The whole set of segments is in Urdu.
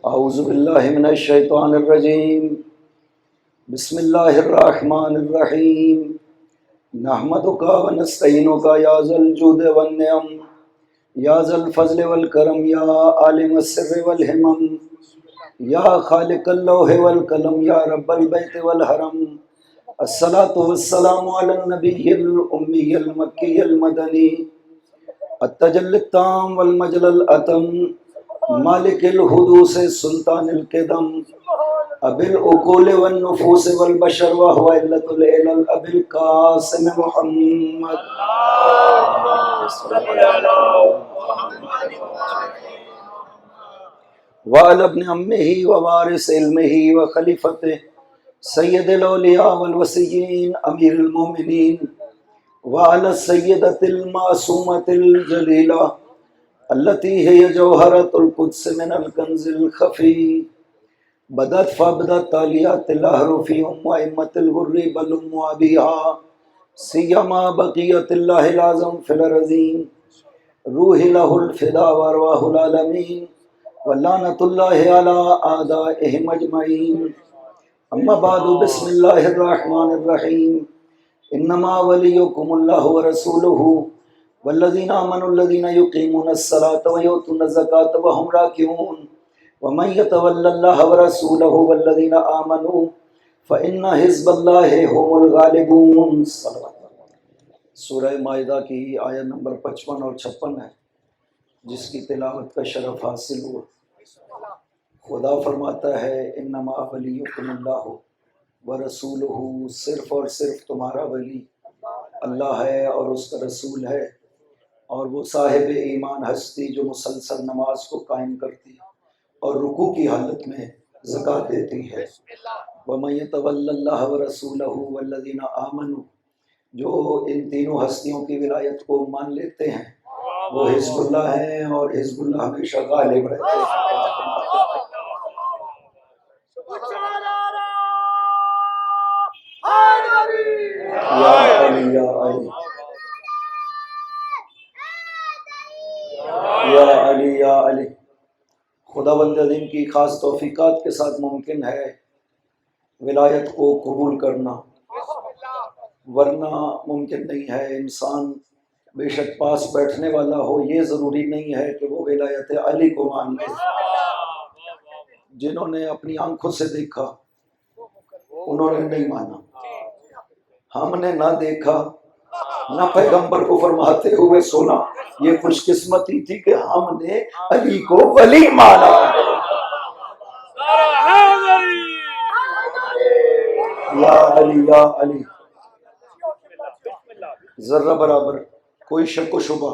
اعوذ باللہ من الشیطان الرجیم بسم اللہ الرحمن الرحیم نحمدک ونستعینک یا ذا الجود والنعم یا ذا الفضل والکرم یا عالم السر والہمم یا خالق اللوح والقلم یا رب البیت والحرم الصلاة والسلام علی النبی الامی المکی المدنی التجلی التام والمجل الاتم مالک الحدوث سلطان القدم ابی العقول والنفوس والبشر وهو علة العلل ابی القاسم محمد وعلى ابن عمه ووارث علمه وخلیفته سید الاولیاء والوصیین امیر المومنین وعلى السیدة المعصومة الجلیلہ التي هي جوهرة القدس من الكنز الخفي بدت فبدت تاليات الأحرف وأئمة الغر بل أم أبيها سيما بقية الله الأعظم في الأرضين روح له الفداء وأرواح العالمين ولعنة الله على أعدائهم أجمعين أما بعد بسم الله الرحمن الرحيم إنما وليكم الله ورسوله والذین آمنوا الذین یقیمون الصلاة ویؤتون الزکاة وهم راکعون ومن یتول اللہ ورسولہ والذین آمنوا فإن حزب اللہ هم الغالبون۔ سورہ مائدہ کی آیت نمبر 55 اور 56 ہے جس کی تلاوت کا شرف حاصل ہوا۔ خدا فرماتا ہے انما ولیکم اللہ ورسولہ، صرف اور صرف تمہارا ولی اللہ ہے اور اس کا رسول ہے، اور وہ صاحب ایمان ہستی جو مسلسل نماز کو قائم کرتی اور رکوع کی حالت میں زکوٰۃ دیتی ہے۔ وَمَن يَتَوَلَّ اللَّهَ وَرَسُولَهُ وَالَّذِينَ آمَنُوا، جو ان تینوں ہستیوں کی ولایت کو مان لیتے ہیں وہ حزب اللہ ہیں، اور حزب اللہ ہمیشہ غالب رہتے ہیں۔ یا علی یا علی یا علی یا علی۔ خداوند عظیم کی خاص توفیقات کے ساتھ ممکن ہے ولایت کو قبول کرنا، ورنہ ممکن نہیں ہے۔ انسان بے شک پاس بیٹھنے والا ہو، یہ ضروری نہیں ہے کہ وہ ولایت علی کو مان لے۔ جنہوں نے اپنی آنکھوں سے دیکھا انہوں نے نہیں مانا، ہم نے نہ دیکھا نہ پیغمبر کو فرماتے ہوئے سنا، یہ خوش قسمتی تھی کہ ہم نے علی کو ولی مانا۔ یا علی یا علی۔ ذرہ برابر کوئی شک و شبہ،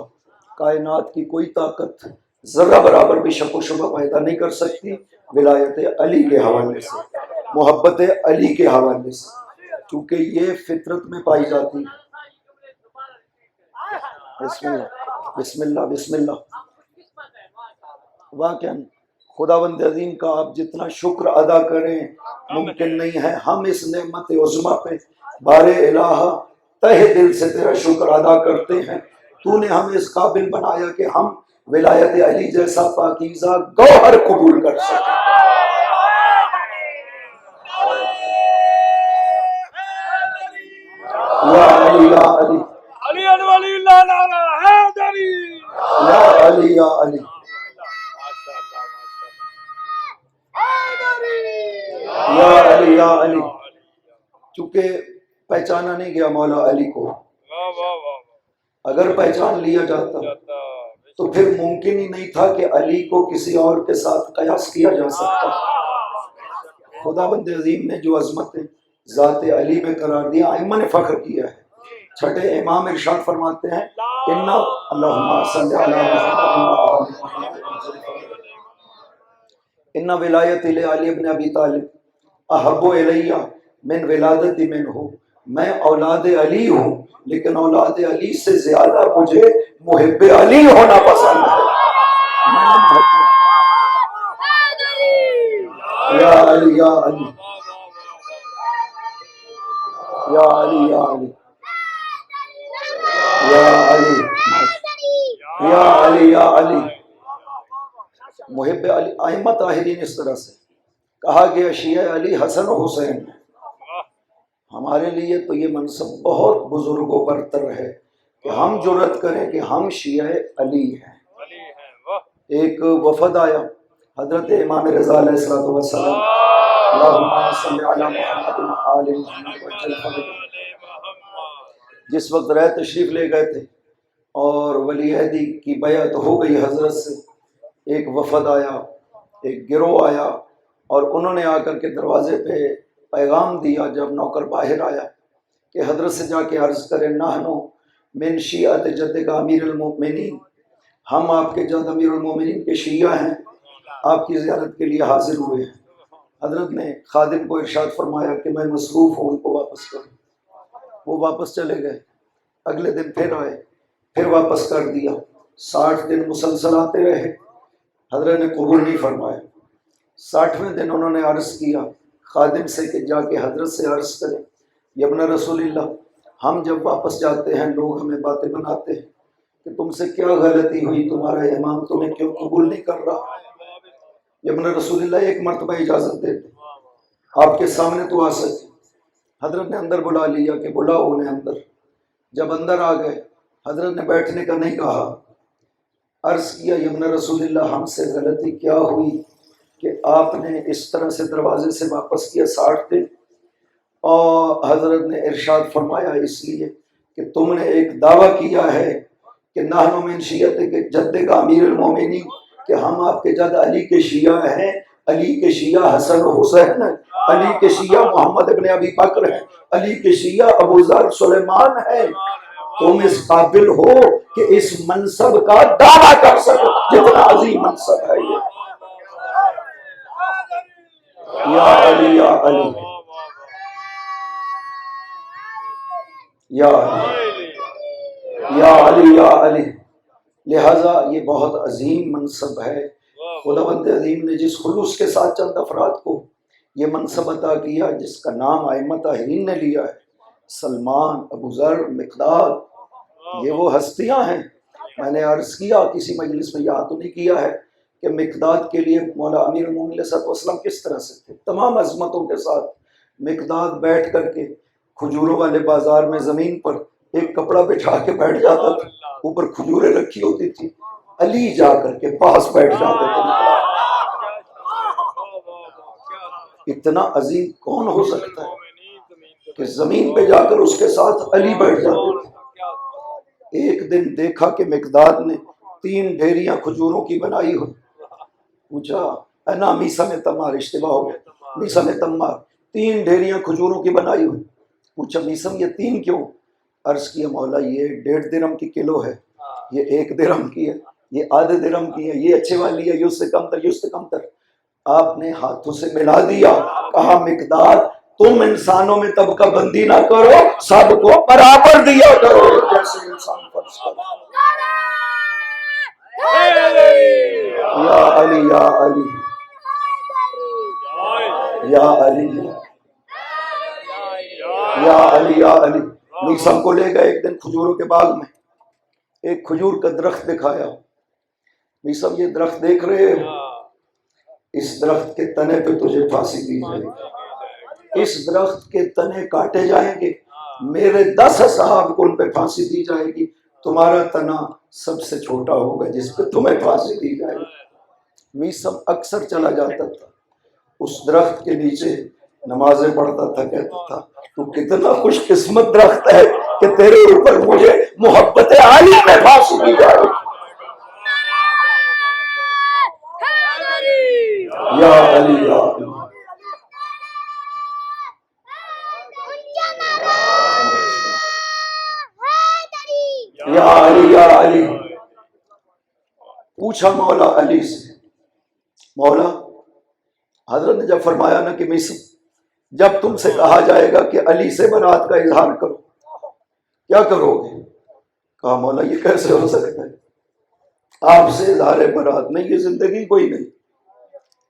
کائنات کی کوئی طاقت ذرہ برابر بھی شک و شبہ پیدا نہیں کر سکتی ولایت علی کے حوالے سے، محبت علی کے حوالے سے، کیونکہ یہ فطرت میں پائی جاتی ہے۔ بسم اللہ بسم اللہ بسم اللہ۔ واقعاً خداوند عظیم کا آپ جتنا شکر ادا کریں ممکن نہیں ہے۔ ہم اس نعمت عظمیٰ پہ بار الہ تہ دل سے تیرا شکر ادا کرتے ہیں۔ تو نے ہمیں اس قابل بنایا کہ ہم ولایت علی جیسا پاکیزہ گوہر قبول کر سکیں۔ یا علی یا علی علی ولی اللہ نعرہ حیدری، یا علی یا علی یا علی یا علی۔ چونکہ پہچانا نہیں گیا مولا علی کو، اگر پہچان لیا جاتا تو پھر ممکن ہی نہیں تھا کہ علی کو کسی اور کے ساتھ قیاس کیا جا سکتا۔ خداوند عظیم نے جو عظمت ذات علی میں قرار دیا، ائمہ نے فخر کیا ہے۔ چھٹے امام ارشاد فرماتے ہیں اِنَّ اللہم صلی علی محمد ان ولایت علی ابن ابی طالب احب الی من ولادت منہ، میں اولاد علی ہوں لیکن اولاد علی سے زیادہ مجھے محب علی ہونا پسند ہے۔ یا علی یا علی یا علی یا علی یا علی یا علی یا علی۔ محب علی ائمہ طاہرین اس طرح سے کہا گیا شیعہ علی حسن و حسین، ہمارے لیے تو یہ منصب بہت بزرگ و برتر ہے کہ ہم جرأت کریں کہ ہم شیعہ علی ہیں۔ ایک وفد آیا حضرت امام رضا علیہ الصلوۃ والسلام، اللہم صلی علی محمد وآل محمد وعجل فرجہ، جس وقت رائے تشریف لے گئے تھے اور ولی عہدی کی بیعت ہو گئی حضرت سے، ایک وفد آیا، ایک گروہ آیا اور انہوں نے آ کر کے دروازے پہ پیغام دیا جب نوکر باہر آیا کہ حضرت سے جا کے عرض کریں نحنو من شیعت جدک امیر المؤمنین، ہم آپ کے جد امیر المؤمنین کے شیعہ ہیں، آپ کی زیارت کے لیے حاضر ہوئے ہیں۔ حضرت نے خادم کو ارشاد فرمایا کہ میں مصروف ہوں، ان کو واپس کروں۔ وہ واپس چلے گئے، اگلے دن پھر آئے، پھر واپس کر دیا، 60 دن مسلسل آتے رہے، حضرت نے قبول نہیں فرمایا۔ 60ویں دن انہوں نے عرض کیا خادم سے کہ جا کے حضرت سے عرض کریں یبن رسول اللہ، ہم جب واپس جاتے ہیں لوگ ہمیں باتیں بناتے ہیں کہ تم سے کیا غلطی ہوئی، تمہارا امام تمہیں کیوں قبول نہیں کر رہا؟ یبن رسول اللہ ایک مرتبہ اجازت دیتے، آپ کے سامنے تو آ سکے۔ حضرت نے اندر بلا لیا کہ بلاؤ انہیں اندر۔ جب اندر آ گئے حضرت نے بیٹھنے کا نہیں کہا، عرض کیا یبن رسول اللہ ہم سے غلطی کیا ہوئی کہ آپ نے اس طرح سے دروازے سے واپس کیا 60 دن؟ اور حضرت نے ارشاد فرمایا اس لیے کہ تم نے ایک دعویٰ کیا ہے کہ نحن من شیعت کے جد کا امیر المومنین، کہ ہم آپ کے جد علی کے شیعہ ہیں، علی کے شیعہ حسن و حسین ہیں، علی کے شیعہ محمد ابن ابی بکر ہیں، علی کے شیعہ ابو ذر سلیمان ہیں۔ تم اس قابل ہو کہ اس منصب کا دعویٰ کر سکو، جتنا عظیم منصب ہے یہ۔ یا علی یا علی یا علی یا علی یا علی، لہٰذا یہ بہت عظیم منصب ہے۔ خداوند عظیم نے جس خلوص کے ساتھ چند افراد کو یہ منصب عطا کیا جس کا نام ائمہ طاہرین نے لیا ہے، سلمان، ابو ذر، مقداد، یہ وہ ہستیاں ہیں۔ میں نے عرض کیا کسی مجلس میں یاد تو نہیں کیا ہے کہ مقداد کے لیے مولا امیر المومنین علیہ السلام کس طرح سے تھے، تمام عظمتوں کے ساتھ۔ مقداد بیٹھ کر کے کھجوروں والے بازار میں زمین پر ایک کپڑا بچھا کے بیٹھ جاتا تھا، اوپر کھجوریں رکھی ہوتی تھی، علی جا کر کے پاس بیٹھ جاتے تھے۔ اتنا عظیم کون ہو سکتا ہے کہ زمین پہ جا کر اس کے ساتھ علی بیٹھ جاتے تھے۔ ایک دن دیکھا کہ مقداد نے 3 ڈھیریاں کھجوروں کی بنائی ہوئی، پوچھا انا میسا میں تمار، اشتباہ ہو گیا، میسا میں تمار، 3 ڈھیریاں کھجوروں کی بنائی ہوئی۔ پوچھا میسم یہ 3 کیوں؟ عرض کیا مولا یہ 1.5 درہم کی کلو ہے، یہ 1 درہم کی ہے، یہ آدھے درہم کی ہے، یہ اچھے والی ہے، یہ اس سے کم تر، یہ اس سے کم تر۔ آپ نے ہاتھوں سے ملا دیا، کہا مقداد تم انسانوں میں طبقہ بندی نہ کرو، سب کو برابر دیا کرو جیسے انسان فرض کرو۔ یا علی یا علی یا علی یا علی یا علی۔ میسم کو لے گئے ایک دن کھجوروں کے باغ میں، ایک کھجور کا درخت دکھایا۔ میسم یہ درخت دیکھ رہے ہو، اس درخت کے تنے پہ تجھے پھانسی دی جائے گی، اس درخت کے تنے کاٹے جائیں گے، میرے 10 اصحاب کو ان پہ پھانسی دی جائے گی، تمہارا تنا سب سے چھوٹا ہوگا جس پہ تمہیں پھانسی دی جائے گی۔ میسم اکثر چلا جاتا تھا اس درخت کے نیچے، نمازیں پڑھتا تھا، کہتا تھا تو کتنا خوش قسمت درخت ہے کہ تیرے اوپر مجھے محبت عالی میں پھانسی دی جائے گی۔ یا علی یا علی یا علی یا علی۔ پوچھا مولا علی سے، مولا حضرت نے جب فرمایا نا کہ میسم جب تم سے کہا جائے گا کہ علی سے برات کا اظہار کرو کیا کرو گے؟ کہا مولا یہ کیسے ہو سکتا ہے، آپ سے اظہار برات نہیں، یہ زندگی کوئی نہیں۔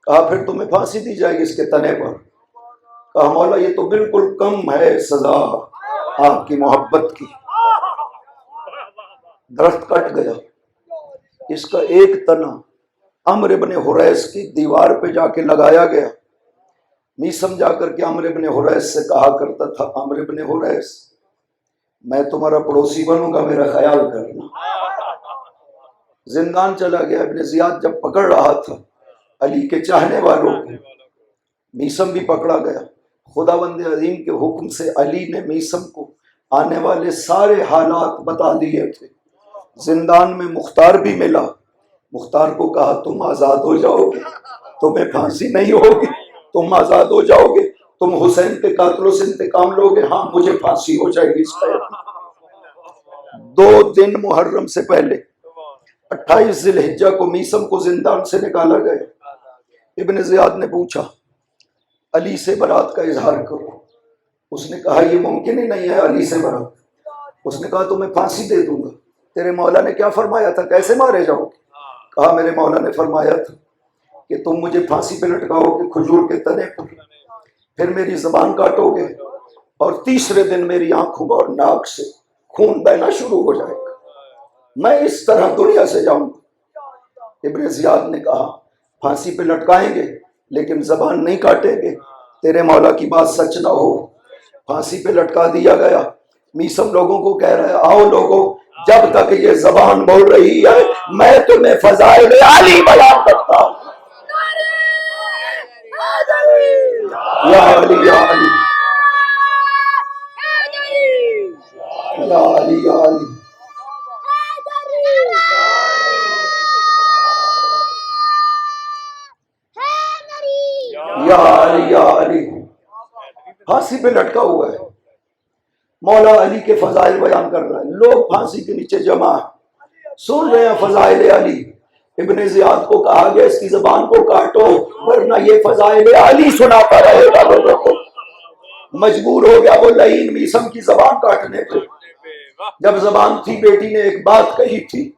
کہا پھر تمہیں پھانسی دی جائے گی اس کے تنے پر۔ کہا مولا یہ تو بالکل کم ہے سزا آپ کی محبت کی۔ درخت کٹ گیا، اس کا ایک تنا عمرو بن حریث کی دیوار پہ جا کے لگایا گیا۔ میثم جا کر کے عمرو بن حریث سے کہا کرتا تھا، عمرو بن حریث میں تمہارا پڑوسی بنوں گا، میرا خیال کرنا۔ زندان چلا گیا۔ ابن زیاد جب پکڑ رہا تھا علی کے چاہنے والوں کو، میثم بھی پکڑا گیا۔ خداوند عظیم کے حکم سے علی نے میثم کو آنے والے سارے حالات بتا دیے تھے۔ زندان میں مختار بھی ملا۔ مختار کو کہا تم آزاد ہو جاؤ گے، تمہیں پھانسی نہیں ہوگی، تم آزاد ہو جاؤ گے، تم حسین کے قاتلوں سے انتقام لو گے، ہاں مجھے پھانسی ہو جائے گی۔ 2 دن محرم سے پہلے 28 ذی الحجہ کو میثم کو زندان سے نکالا گیا۔ ابن زیاد نے پوچھا علی سے برات کا اظہار کرو۔ اس نے کہا یہ ممکن ہی نہیں ہے علی سے برات۔ اس نے کہا تمہیں پھانسی دے دوں گا۔ تیرے مولا نے کیا فرمایا تھا، کیسے مارے جاؤ گے؟ کہا میرے مولا نے فرمایا تھا کہ تم مجھے پھانسی پہ لٹکاؤ گے کھجور کے تنے پر، پھر میری زبان کاٹو گے اور تیسرے دن میری آنکھوں اور ناک سے خون بہنا شروع ہو جائے گا، میں اس طرح دنیا سے جاؤں گا۔ ابن زیاد نے کہا پھانسی پہ لٹکائیں گے لیکن زبان نہیں کاٹیں گے، تیرے مولا کی بات سچ نہ ہو۔ پھانسی پہ لٹکا دیا گیا۔ میثم لوگوں کو کہہ رہا ہے آؤ لوگوں، جب تک یہ زبان بول رہی ہے میں تمہیں فضائل علی بیان کرتا ہوں۔ یا علی یا علی یا علی یا علی یا علی یا علی۔ پھانسی پہ لٹکا ہوا ہے، مولا علی کے فضائل بیان کر رہا ہے، لوگ پھانسی کے نیچے جمع ہیں، سن رہے ہیں فضائل علی۔ ابن زیاد کو کہا گیا اس کی زبان کو کاٹو ورنہ یہ فضائل علی سناتا رہے گا لوگوں کو۔ مجبور ہو گیا وہ لعین میثم کی زبان کاٹنے پہ۔ جب زبان تھی بیٹی نے ایک بات کہی تھی،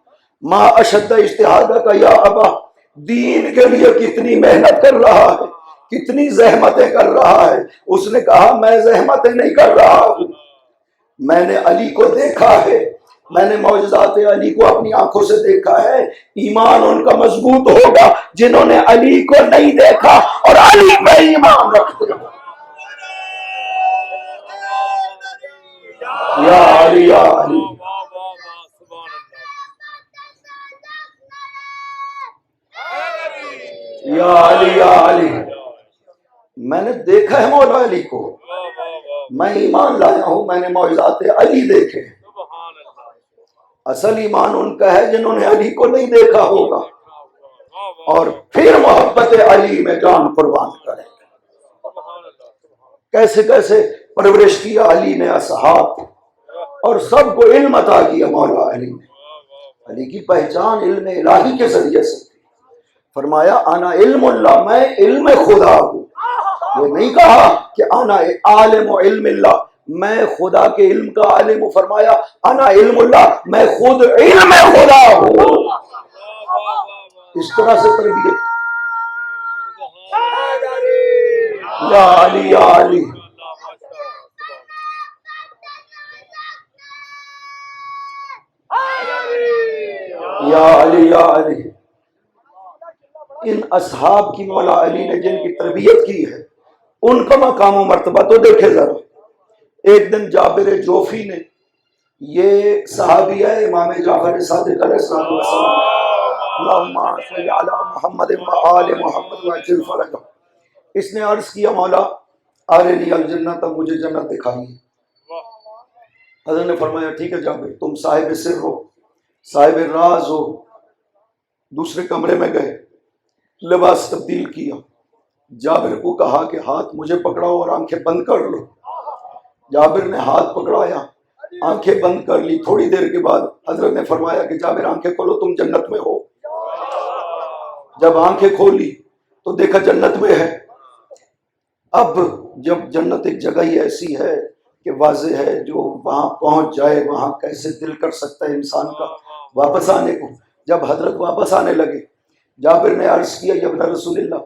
ما اشد اجتہادہ کا یا ابا، دین کے لیے کتنی محنت کر رہا ہے، کتنی زحمتیں کر رہا ہے۔ اس نے کہا میں زحمتیں نہیں کر رہا ہوں، میں نے علی کو دیکھا ہے، میں نے معجزات علی کو اپنی آنکھوں سے دیکھا ہے۔ ایمان ان کا مضبوط ہوگا جنہوں نے علی کو نہیں دیکھا اور علی پہ ایمان رکھتے ہیں۔ یا علی یا علی یا علی یا علی۔ میں نے دیکھا ہے مولا علی کو، میں ایمان لایا ہوں، میں نے معجزات علی دیکھے۔ اصل ایمان ان کا ہے جنہوں نے علی کو نہیں دیکھا ہوگا اور پھر محبت علی میں جان قربان کریں گے۔ کیسے کیسے پرورش کیا علی نے اصحاب اور سب کو علم عطا کیا مولا علی نے۔ علی کی پہچان علم الہی کے ذریعے سے تھی۔ فرمایا انا علم اللہ، میں علم خدا ہوں۔ یہ نہیں کہا کہ انا عالم و علم اللہ، میں خدا کے علم کا عالم ہوں۔ فرمایا انا علم اللہ، میں خود علم خدا ہوں۔ اس طرح سے تربیت۔ یا علی یا علی یا علی یا علی۔ ان اصحاب کی مولا علی نے جن کی تربیت کی ہے ان کا مقام و مرتبہ تو دیکھے ذرا۔ ایک دن جابر جوفی نے، یہ صحابی ہے امام جعفر صادق علیہ السلام، اللہم صلی علی محمد و آل محمد وعجل فرجہ، اس نے عرض کیا مولا ارنی الجنت، مجھے جنت دکھائیے۔ حضرت نے فرمایا ٹھیک ہے جابر، تم صاحب سر ہو، صاحب راز ہو۔ دوسرے کمرے میں گئے، لباس تبدیل کیا، جابر کو کہا کہ ہاتھ مجھے پکڑاؤ اور آنکھیں بند کر لو۔ جابر نے ہاتھ پکڑایا، آنکھیں بند کر لی۔ تھوڑی دیر کے بعد حضرت نے فرمایا کہ جابر آنکھیں کھولو، تم جنت میں ہو۔ جب آنکھیں کھولی تو دیکھا جنت میں ہے۔ اب جب جنت ایک جگہ ہی ایسی ہے کہ واضح ہے، جو وہاں پہنچ جائے وہاں کیسے دل کر سکتا ہے انسان کا واپس آنے کو۔ جب حضرت واپس آنے لگے، جابر نے عرض کیا یا ابن رسول اللہ،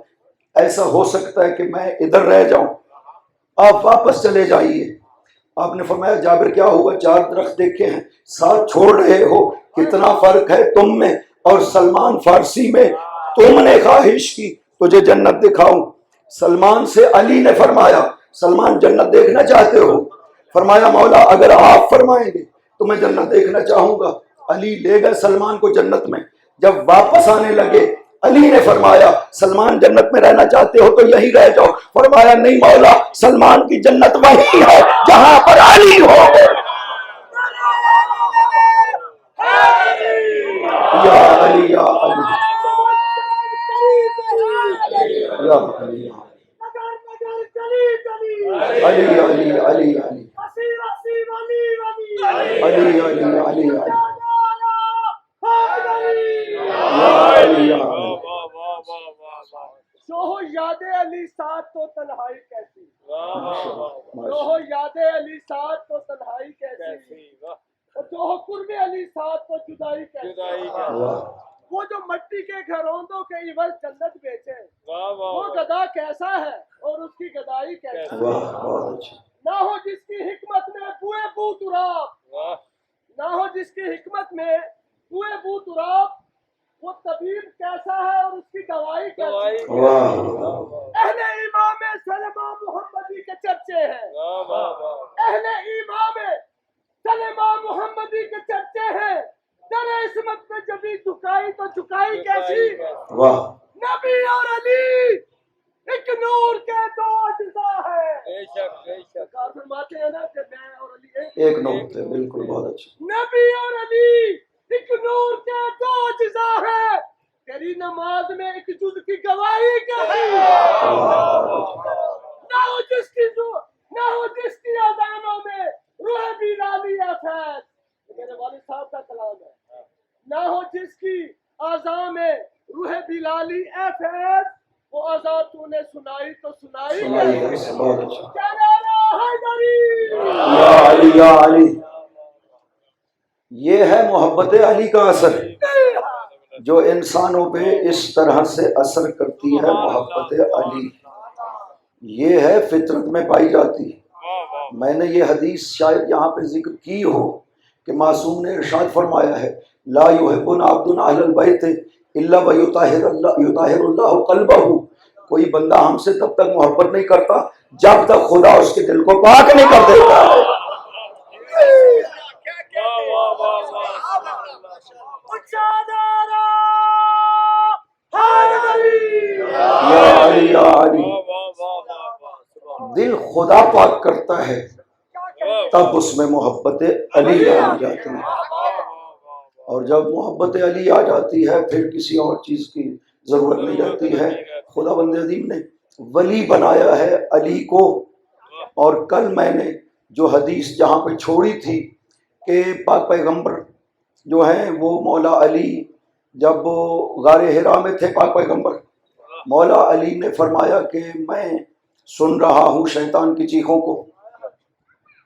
ایسا ہو سکتا ہے کہ میں ادھر رہ جاؤں، آپ واپس چلے جائیے۔ آپ نے فرمایا جابر کیا ہوا؟ 4 درخت دیکھے ہیں، ساتھ چھوڑ رہے ہو، کتنا فرق ہے تم میں اور سلمان فارسی میں۔ تم نے خواہش کی تجھے جنت دکھاؤں. سلمان سے علی نے فرمایا سلمان جنت دیکھنا چاہتے ہو؟ فرمایا مولا اگر آپ فرمائیں گے تو میں جنت دیکھنا چاہوں گا. علی لے گئے سلمان کو جنت میں. جب واپس آنے لگے علی نے فرمایا سلمان جنت میں رہنا چاہتے ہو تو یہی رہ جاؤ. فرمایا نہیں مولا سلمان کی جنت وہی ہے جہاں پر علی ہو. یا علی یا علی یا علی علی علی علی علی علی علی علی جو ہو یاد علی ساتھ تو تنہائی کیسی، جو ہو یاد علی ساتھ تو تنہائی کیسی، اور جو ہو قرب علی ساتھ تو جدائی کیسی. وہ جو مٹی کے گھروندوں کے عوض جنت بیچے وہ گدا کیسا ہے اور اس کی گدائی کیسی. نہ ہو جس کی حکمت میں بوئے بو تراب، نہ ہو جس کی حکمت میں بوئے بو تراب، وہ طبیب کیسا ہے اور اس کی دوائی کیسی. اہل امام سلمہ محمدی کے چرچے ہیں، اہل امام سلمہ محمدی کے چرچے ہیں. در عصمت میں جبھی جھکائی تو جھکائی کیسی. نبی اور علی ایک نور کے دو اجزا ہے. فرماتے ہیں نا کہ میں اور علی ایک نور تھے. بالکل بہت اچھا. نبی اور علی ایک نور کے دو اجزا ہے. تیری نماز میں ایک جز کی گواہی کیسی. نہ ہو جس کی اذانوں میں روح بیلالی ہے فیض. میرے والد صاحب کا کلام ہے. نہ ہو جس کی اذان میں روح بلالی اے فیض، وہ اذان تو نے سنائی تو سنائی کیا نعرہ حیدری. یا علی یا علی. یہ ہے محبت علی کا اثر جو انسانوں پہ اس طرح سے اثر کرتی ہے. محبت علی یہ ہے فطرت میں پائی جاتی. میں نے یہ حدیث شاید یہاں پہ ذکر کی ہو کہ معصوم نے ارشاد فرمایا ہے لا یحبنا عبد اہل البیت الا ویطہر اللہ قلبہ. کوئی بندہ ہم سے تب تک محبت نہیں کرتا جب تک خدا اس کے دل کو پاک نہیں کر دیتا ہے. یا علی یا علی. دل خدا پاک کرتا ہے تب اس میں محبت علی آ جاتی ہے. اور جب محبت علی آ جاتی ہے پھر کسی اور چیز کی ضرورت نہیں رہتی ہے. خدا بند عظیم نے ولی بنایا ہے علی کو. اور کل میں نے جو حدیث جہاں پہ چھوڑی تھی کہ پاک پیغمبر جو ہیں وہ مولا علی جب غار حرا میں تھے پاک پیغمبر، مولا علی نے فرمایا کہ میں سن رہا ہوں شیطان کی چیخوں کو،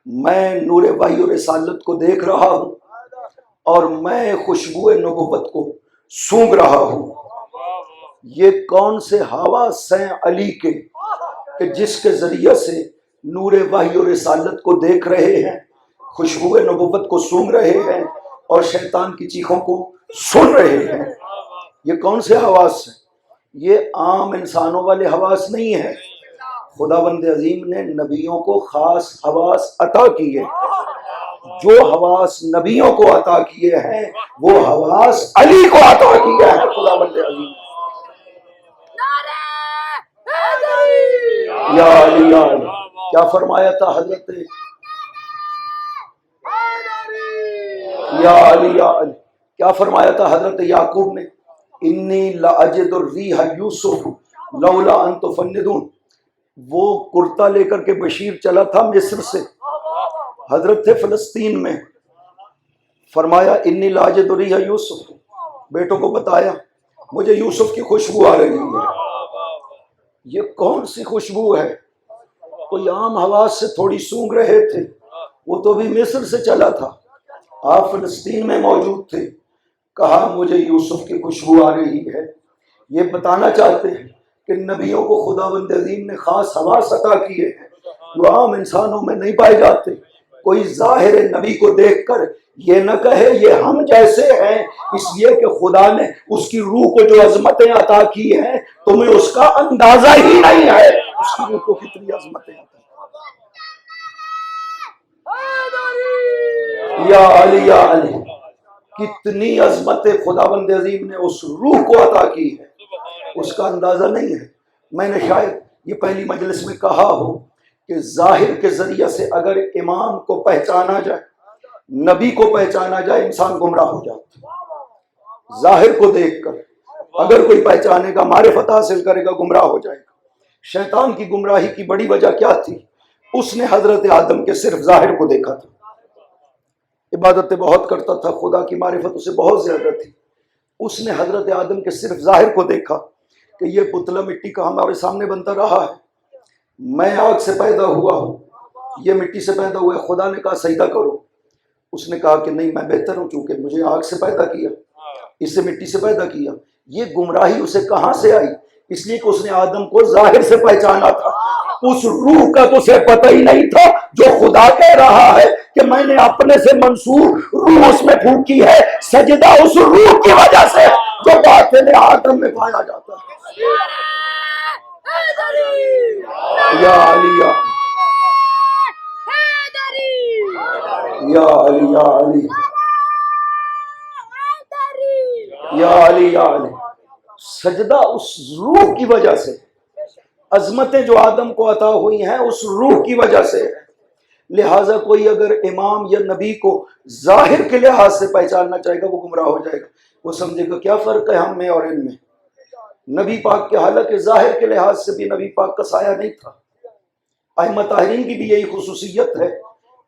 میں نور وحی و رسالت کو دیکھ رہا ہوں، اور میں خوشبو نبوت کو سونگھ رہا ہوں. یہ کون سے حواس ہیں علی کے کہ جس کے ذریعے سے نور وحی و رسالت کو دیکھ رہے ہیں، خوشبو نبوت کو سونگھ رہے ہیں اور شیطان کی چیخوں کو سن رہے ہیں. یہ کون سے حواس ہیں؟ یہ عام انسانوں والے حواس نہیں ہیں. خدا بند عظیم نے نبیوں کو خاص حواس عطا کیے. جو حواس نبیوں کو عطا کیے ہیں وہ حواس علی کو عطا کیے ہیں خدا بند عظیم. یا علی یا علی. کیا فرمایا تھا حضرت یا علی یا علی کیا فرمایا تھا حضرت یعقوب نے؟ انی لاجد الریح یوسف لولا ان تفندون. وہ کرتا لے کر کے بشیر چلا تھا مصر سے، حضرت تھے فلسطین میں. فرمایا انی لاجد الریح یوسف، بیٹوں کو بتایا مجھے یوسف کی خوشبو آ رہی ہے. یہ کون سی خوشبو ہے؟ کوئی عام حواس سے تھوڑی سونگھ رہے تھے. وہ تو بھی مصر سے چلا تھا، آپ فلسطین میں موجود تھے. کہا مجھے یوسف کی خوشبو آ رہی ہے. یہ بتانا چاہتے ہیں کہ نبیوں کو خدا بند عظیم نے خاص حواس عطا کیے ہیں جو عام انسانوں میں نہیں پائے جاتے. کوئی ظاہر نبی کو دیکھ کر یہ نہ کہے یہ ہم جیسے ہیں، اس لیے کہ خدا نے اس کی روح کو جو عظمتیں عطا کی ہیں تمہیں اس کا اندازہ ہی نہیں ہے، اس کی روح کو کتنی عظمتیں عطا کی۔ یا علی یا علی، کتنی عظمتیں خداوند عظیم نے اس روح کو عطا کی ہے، اس کا اندازہ نہیں ہے۔ میں نے شاید یہ پہلی مجلس میں کہا ہو کہ ظاہر کے ذریعے سے اگر امام کو پہچانا جائے، نبی کو پہچانا جائے، انسان گمراہ ہو جاتا۔ ظاہر کو دیکھ کر اگر کوئی پہچانے گا، معرفت حاصل کرے گا، گمراہ ہو جائے گا۔ شیطان کی گمراہی کی بڑی وجہ کیا تھی؟ اس نے حضرت آدم کے صرف ظاہر کو دیکھا تھا، عبادتیں بہت کرتا تھا، خدا کی معرفت اسے بہت زیادہ تھی۔ اس نے حضرت آدم کے صرف ظاہر کو دیکھا کہ یہ پتلا مٹی کا ہمارے سامنے بنتا رہا ہے، میں آگ سے پیدا ہوا ہوں، یہ مٹی سے پیدا ہوا ہے۔ خدا نے کہا سجدہ کرو، اس نے کہا کہ نہیں، میں بہتر ہوں، چونکہ مجھے آگ سے پیدا کیا، اس سے مٹی سے پیدا کیا۔ یہ گمراہی اسے کہاں سے آئی؟ اس لیے کہ اس نے آدم کو ظاہر سے پہچانا تھا، اس روح کا تو اسے پتہ ہی نہیں تھا جو خدا کہہ رہا ہے کہ میں نے اپنے سے منصور روح اس میں پھونکی ہے۔ سجدہ اس روح کی وجہ سے جو باطن آدم میں پایا جاتا ہے۔ یا علی یا یا علی یا علی یا علی یا علی، سجدہ اس روح کی وجہ سے، عظمتیں جو آدم کو عطا ہوئی ہیں اس روح کی وجہ سے۔ لہٰذا کوئی اگر امام یا نبی کو ظاہر کے لحاظ سے پہچاننا چاہے گا وہ گمراہ ہو جائے گا۔ وہ سمجھے گا کیا فرق ہے ہم میں اور ان میں۔ نبی پاک کے حالانکہ ظاہر کے لحاظ سے بھی نبی پاک کا سایہ نہیں تھا، ائمہ طاہرین کی بھی یہی خصوصیت ہے،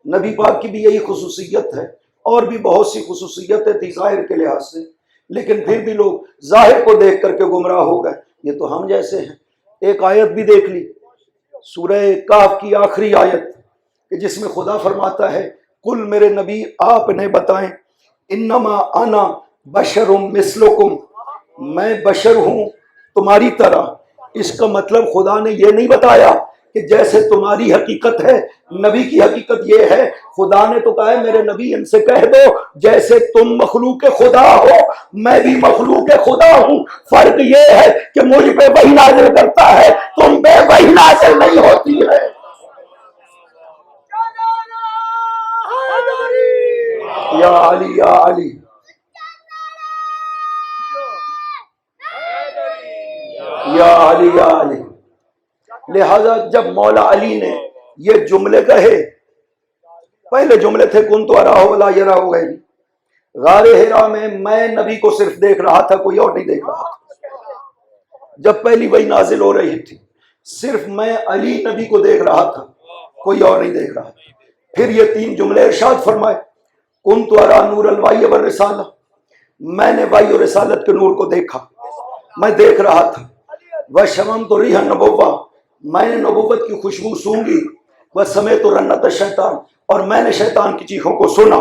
نبی پاک کی بھی یہی خصوصیت ہے، اور بھی بہت سی خصوصیتیں تھی ظاہر کے لحاظ سے، لیکن پھر بھی لوگ ظاہر کو دیکھ کر کے گمراہ ہو گئے۔ یہ تو ہم جیسے ہیں۔ ایک آیت بھی دیکھ لی، سورہ کہف کی آخری آیت، کہ جس میں خدا فرماتا ہے کل میرے نبی آپ انہیں بتائیں انما انا بشر مثلکم، میں بشر ہوں تمہاری طرح۔ اس کا مطلب خدا نے یہ نہیں بتایا کہ جیسے تمہاری حقیقت ہے، نبی کی حقیقت یہ ہے۔ خدا نے تو کہا ہے میرے نبی ان سے کہہ دو جیسے تم مخلوق خدا ہو میں بھی مخلوق خدا ہوں، فرق یہ ہے کہ مجھ پہ وحی نازل کرتا ہے، تم پہ وحی نازل نہیں ہوتی ہے۔ یا علی یا علی یا علی یا علی۔ لہذا جب مولا علی نے یہ جملے کہے، پہلے جملے تھے کنت اراہ ولا یراہ غیری، غار حرا میں نبی کو صرف دیکھ رہا تھا، کوئی اور نہیں دیکھ رہا تھا۔ جب پہلی وحی نازل ہو رہی تھی صرف میں علی نبی کو دیکھ رہا تھا، کوئی اور نہیں دیکھ رہا تھا۔ پھر یہ تین جملے ارشاد فرمائے، کنت ارا نور الوحی والرسالہ، میں نے وحی اور رسالت کے نور کو دیکھا، میں دیکھ رہا تھا۔ وشممت ریح النبوہ، میں نے نبوت کی خوشبو سونگی۔ وسمعت رنۃ الشیطان، اور میں نے شیطان کی چیخوں کو سنا۔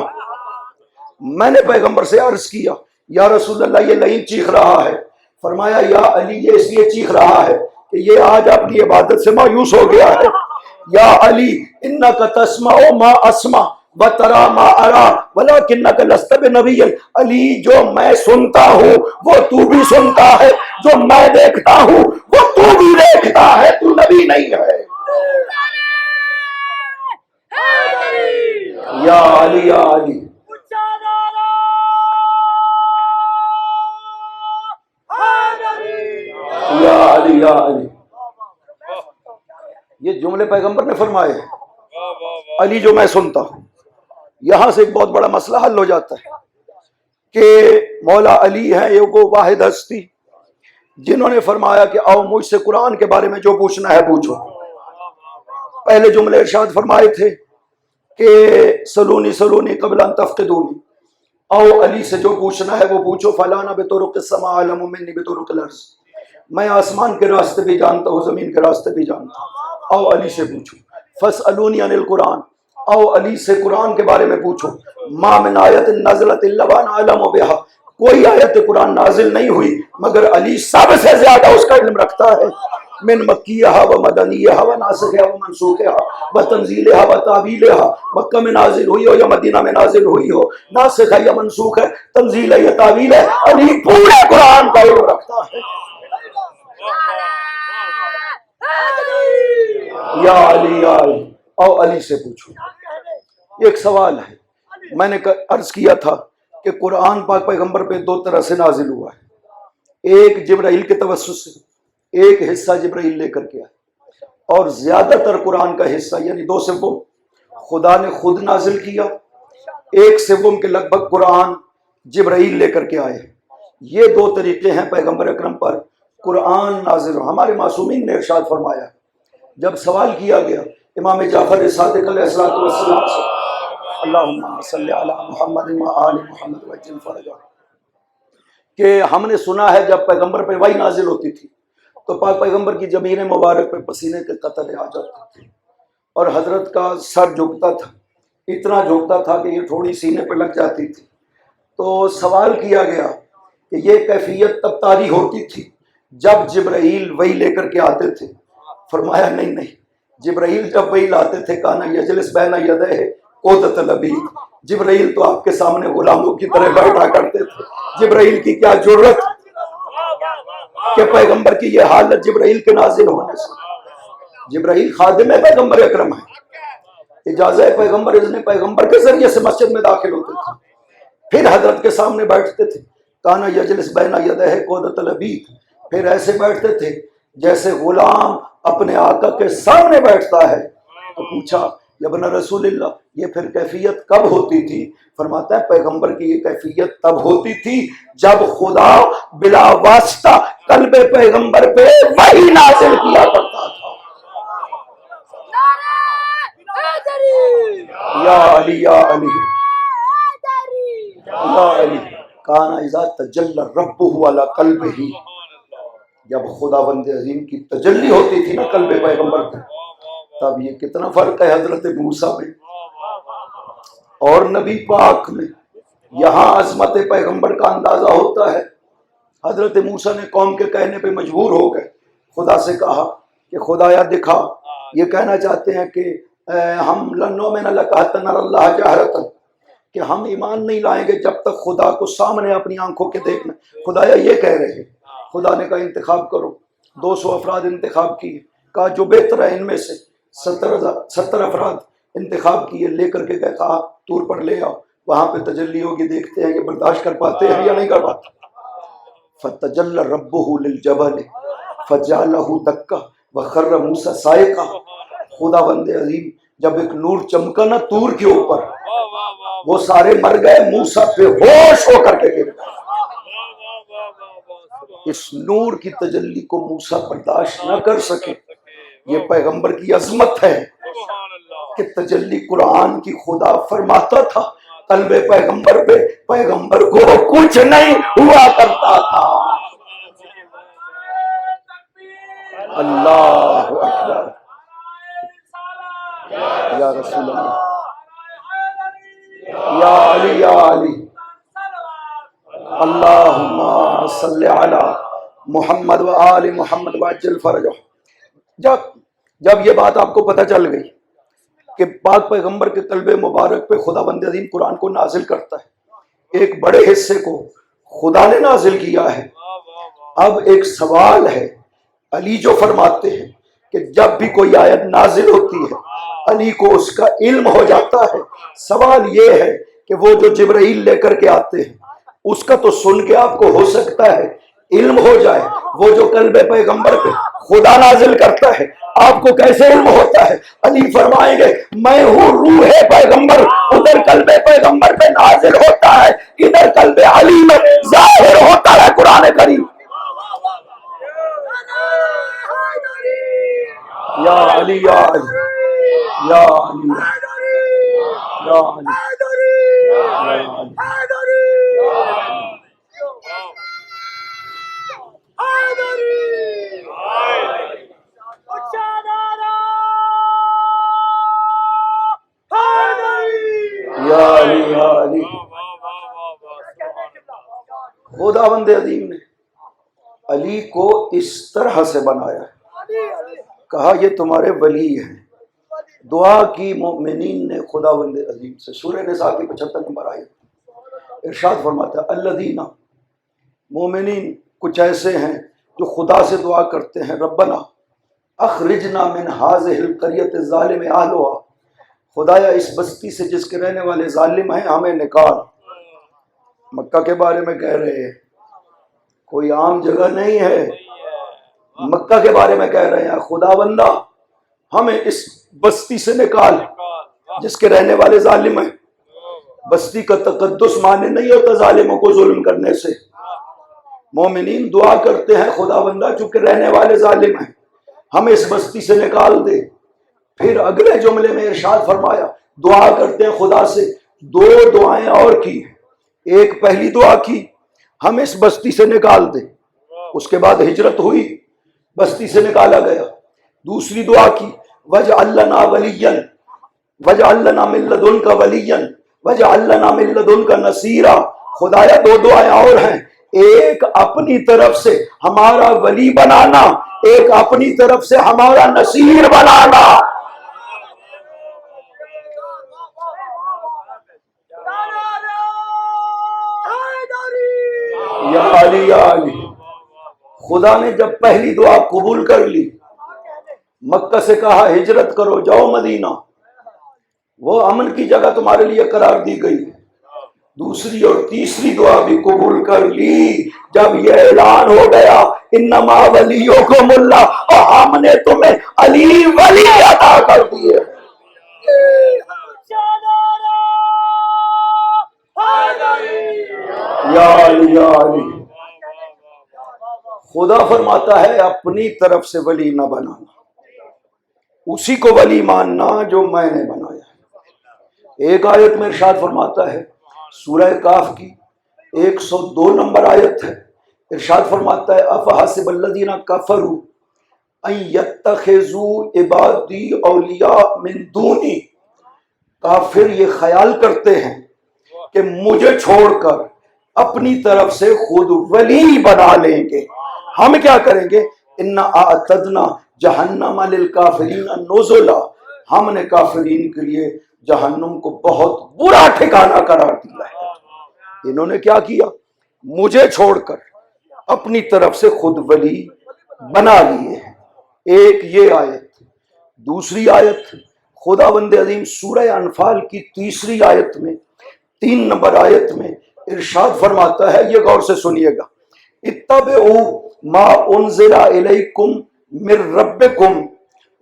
میں نے پیغمبر سے عرض کیا یا رسول اللہ یہ لعین چیخ رہا ہے۔ فرمایا یا علی یہ اس لیے چیخ رہا ہے کہ یہ آج اپنی عبادت سے مایوس ہو گیا ہے۔ یا علی انک تسمع ما اسمع وترى ما ارى ولكنك لست بنبي، علی جو میں سنتا ہوں وہ تو بھی سنتا ہے، جو میں دیکھتا ہوں وہ تو بھی دیکھتا ہے، تو نبی نہیں ہے۔ یا علی یا علی یا علی یا علی، یہ جملے پیغمبر نے فرمائے، علی جو میں سنتا ہوں۔ یہاں سے ایک بہت بڑا مسئلہ حل ہو جاتا ہے کہ مولا علی ہیں یہ وہ واحد ہستی جنہوں نے فرمایا کہ آؤ مجھ سے قرآن کے بارے میں جو پوچھنا ہے پوچھو۔ پہلے جملے ارشاد فرمائے تھے کہ سلونی سلونی قبل ان تفقدونی، آؤ علی سے جو پوچھنا ہے وہ پوچھو۔ فلانا بطرق السماء علم منی بطرق الارض، میں آسمان کے راستے بھی جانتا ہوں، زمین کے راستے بھی جانتا ہوں، آؤ علی سے پوچھو۔ فاسألونی عن القرآن، آؤ علی سے قرآن کے بارے میں پوچھو۔ ما من آیت نزلت الا وانا اعلم بها، کوئی آیت قرآن نازل نہیں ہوئی مگر علی سب سے زیادہ اس کا علم رکھتا ہے۔ من مکیہا و مدنیہا و ناسخہا و منسوخہا و تنزیلہا و تعویلہا، مکہ میں نازل ہوئی ہو یا مدینہ میں نازل ہوئی ہو، ناسخ ہے یا منسوخ ہے، تنزیل ہے یا تعویل ہے، علی پورے قرآن کا علم رکھتا ہے۔ یا علی یا علی، او علی سے پوچھو۔ یہ ایک سوال ہے، میں نے عرض کیا تھا کہ قرآن پاک پیغمبر پہ دو طرح سے نازل ہوا ہے، ایک جبرائیل کے توسط سے، ایک حصہ جبرائیل لے کر کے آئے، اور زیادہ تر قرآن کا حصہ یعنی 2/3 خدا نے خود نازل کیا، 1/3 کے لگ بھگ قرآن جبرائیل لے کر کے آئے۔ یہ دو طریقے ہیں پیغمبر اکرم پر قرآن نازل ہو۔ ہمارے معصومین نے ارشاد فرمایا، جب سوال کیا گیا امام جعفر صادق علیہ السلام سے، اللہم صلی علی محمد و آل محمد وعجل فرجہ، کہ ہم نے سنا ہے جب پیغمبر پہ وحی نازل ہوتی تھی تو پاک پیغمبر کی جبین مبارک پہ پسینے کے قطرے آ جاتے تھے اور حضرت کا سر جھکتا تھا، اتنا جھکتا تھا کہ یہ تھوڑی سینے پہ لگ جاتی تھی۔ تو سوال کیا گیا کہ یہ کیفیت تب طاری ہوتی تھی جب جبرائیل وحی لے کر کے آتے تھے؟ فرمایا نہیں، جبرائیل جب وحی لاتے تھے کانا یجلس بین یدیہ عودۃ العبید، جبرائیل تو آپ کے سامنے غلاموں کی طرح بیٹھا کرتے تھے۔ جبرائیل کی کیا ضرورت کہ پیغمبر کی یہ حالت جبرائیل کے نازل ہونے سے؟ جبرائیل خادم پیغمبر اکرم ہے، اجازت پیغمبر، اذن پیغمبر کے ذریعے سے مسجد میں داخل ہوتے تھے، پھر حضرت کے سامنے بیٹھتے تھے، کانا یجلس بین یدیہ عودۃ العبید، پھر ایسے بیٹھتے تھے جیسے غلام اپنے آقا کے سامنے بیٹھتا ہے۔ تو پوچھا یا ابن رسول اللہ یہ پھر کیفیت کب ہوتی تھی؟ فرماتا ہے پیغمبر کی یہ کیفیت تب ہوتی تھی جب خدا بلا واسطہ قلب پیغمبر پہ وحی نازل کیا کرتا تھا۔ یا علی یا علی یا علی، کانا اذا تجلی ربہ علی قلبہ، جب خداوند عظیم کی تجلی ہوتی تھی نا قلب پیغمبر پہ، تب یہ کتنا فرق ہے حضرت موسیٰ میں اور نبی پاک میں۔ یہاں عظمت پیغمبر کا اندازہ ہوتا ہے۔ حضرت موسیٰ نے قوم کے کہنے پہ مجبور ہو گئے، خدا سے کہا کہ خدایا دکھا، یہ کہنا چاہتے ہیں کہ ہم لن نؤمن لک حتی نری اللہ جہرۃ، کہ ہم ایمان نہیں لائیں گے جب تک خدا کو سامنے اپنی آنکھوں کے دیکھنا۔ خدایا یہ کہہ رہے ہیں۔ خدا نے کہا انتخاب کرو، 200 افراد انتخاب کیے، کہا جو بہتر ہے ان میں سے 70 افراد انتخاب کیے، لے کر کے کہا طور پر لے آؤ، وہاں پہ تجلی ہوگی، دیکھتے ہیں یہ برداشت کر پاتے ہیں یا نہیں کر پاتے۔ فتجلی ربہ للجبل فجعلہ دکا وخر موسیٰ صاعقہ، خداوند عظیم جب ایک نور چمکا نا طور کے اوپر، وہ سارے مر گئے، موسیٰ بے ہوش ہو کر کے گر گئے۔ اس نور کی تجلی کو موسیٰ برداشت نہ کر سکے۔ یہ پیغمبر کی عظمت ہے کہ تجلی قرآن کی خدا فرماتا تھا قلب پیغمبر پہ، پیغمبر کو کچھ نہیں ہوا کرتا تھا۔ اللہ اکبر، یا رسول اللہ، یا علی یا علی، اللہم صلی علی محمد و آل محمد وعجل فرجہ۔ جب یہ بات آپ کو پتہ چل گئی کہ پاک پیغمبر کے قلب مبارک پہ خداوند عظیم قرآن کو نازل کرتا ہے، ایک بڑے حصے کو خدا نے نازل کیا ہے، اب ایک سوال ہے۔ علی جو فرماتے ہیں کہ جب بھی کوئی آیت نازل ہوتی ہے علی کو اس کا علم ہو جاتا ہے، سوال یہ ہے کہ وہ جو جبرائیل لے کر کے آتے ہیں اس کا تو سن کے آپ کو ہو سکتا ہے علم ہو جائے، وہ جو قلب پیغمبر پہ خدا نازل کرتا ہے آپ کو کیسے علم ہوتا ہے؟ علی فرمائیں گے میں ہوں روح پیغمبر، ادھر قلب پیغمبر پہ نازل ہوتا ہے، ادھر قلب علی میں ظاہر ہوتا ہے قرآن کریم۔ یا علی یا علی یا علی یا علی۔ خداوند عظیم نے علی کو اس طرح سے بنایا ہے کہا یہ تمہارے ولی ہیں. دعا کی مومنین نے خداوند عظیم سے. سورہ نساء کی 75 نمبر آیت. ارشاد فرماتا ہے الذین، مومنین کچھ ایسے ہیں جو خدا سے دعا کرتے ہیں ربنا اخرجنا من هذه القرية الظالم اهلها، خدایا اس بستی سے جس کے رہنے والے ظالم ہیں ہمیں نکال. مکہ کے بارے میں کہہ رہے ہیں، کوئی عام جگہ نہیں ہے، مکہ کے بارے میں کہہ رہے ہیں خدا بندہ ہمیں اس بستی سے نکال جس کے رہنے والے ظالم ہیں. بستی کا تقدس مانے نہیں ہوتا ظالموں کو ظلم کرنے سے. مومنین دعا کرتے ہیں خدا بندہ چونکہ رہنے والے ظالم ہیں ہمیں اس بستی سے نکال دے. پھر اگلے جملے میں ارشاد فرمایا دعا کرتے ہیں خدا سے. دو دعائیں اور کی. ایک پہلی دعا کی ہم اس بستی سے نکال دے، اس کے بعد ہجرت ہوئی بستی سے نکالا گیا. دوسری دعا کی وجعل لنا ولیا وجعل لنا من لدنک ولیا وجعل لنا من لدنک نصیرا. خدایا دو دعائیں اور ہیں، ایک اپنی طرف سے ہمارا ولی بنانا، ایک اپنی طرف سے ہمارا نصیر بنانا. یا علی یا علی. خدا نے جب پہلی دعا قبول کر لی، مکہ سے کہا ہجرت کرو جاؤ مدینہ، وہ امن کی جگہ تمہارے لیے قرار دی گئی. دوسری اور تیسری دعا بھی قبول کر لی جب یہ اعلان ہو گیا انما ولیکم اللہ، اور ہم نے تمہیں علی ولی عطا کر دیے. یا علی یا علی. خدا فرماتا ہے اپنی طرف سے ولی نہ بنانا، اسی کو ولی ماننا جو میں نے بنایا. ایک آیت میں ارشاد فرماتا ہے سورہ کاف کی 102 نمبر آیت ہے. ارشاد فرماتا ہے افحسب الذین کفروا ان یتخذوا عبادی اولیاء من دونی. کافر یہ خیال کرتے ہیں کہ مجھے چھوڑ کر اپنی طرف سے خود ولی بنا لیں گے. ہم کیا کریں گے انا اعتدنا جہنم للکافرین نزلا، ہم نے کافرین کے لیے جہنم کو بہت برا ٹھکانہ قرار دیا ہے. انہوں نے کیا کیا؟ مجھے چھوڑ کر اپنی طرف سے خود ولی بنا لیے ہیں. ایک یہ آیت. دوسری آیت خداوند عظیم سورہ انفال کی 3 آیت میں 3 نمبر آیت میں ارشاد فرماتا ہے، یہ غور سے سنیے گا، اتبعوا ما انزل الیکم من ربکم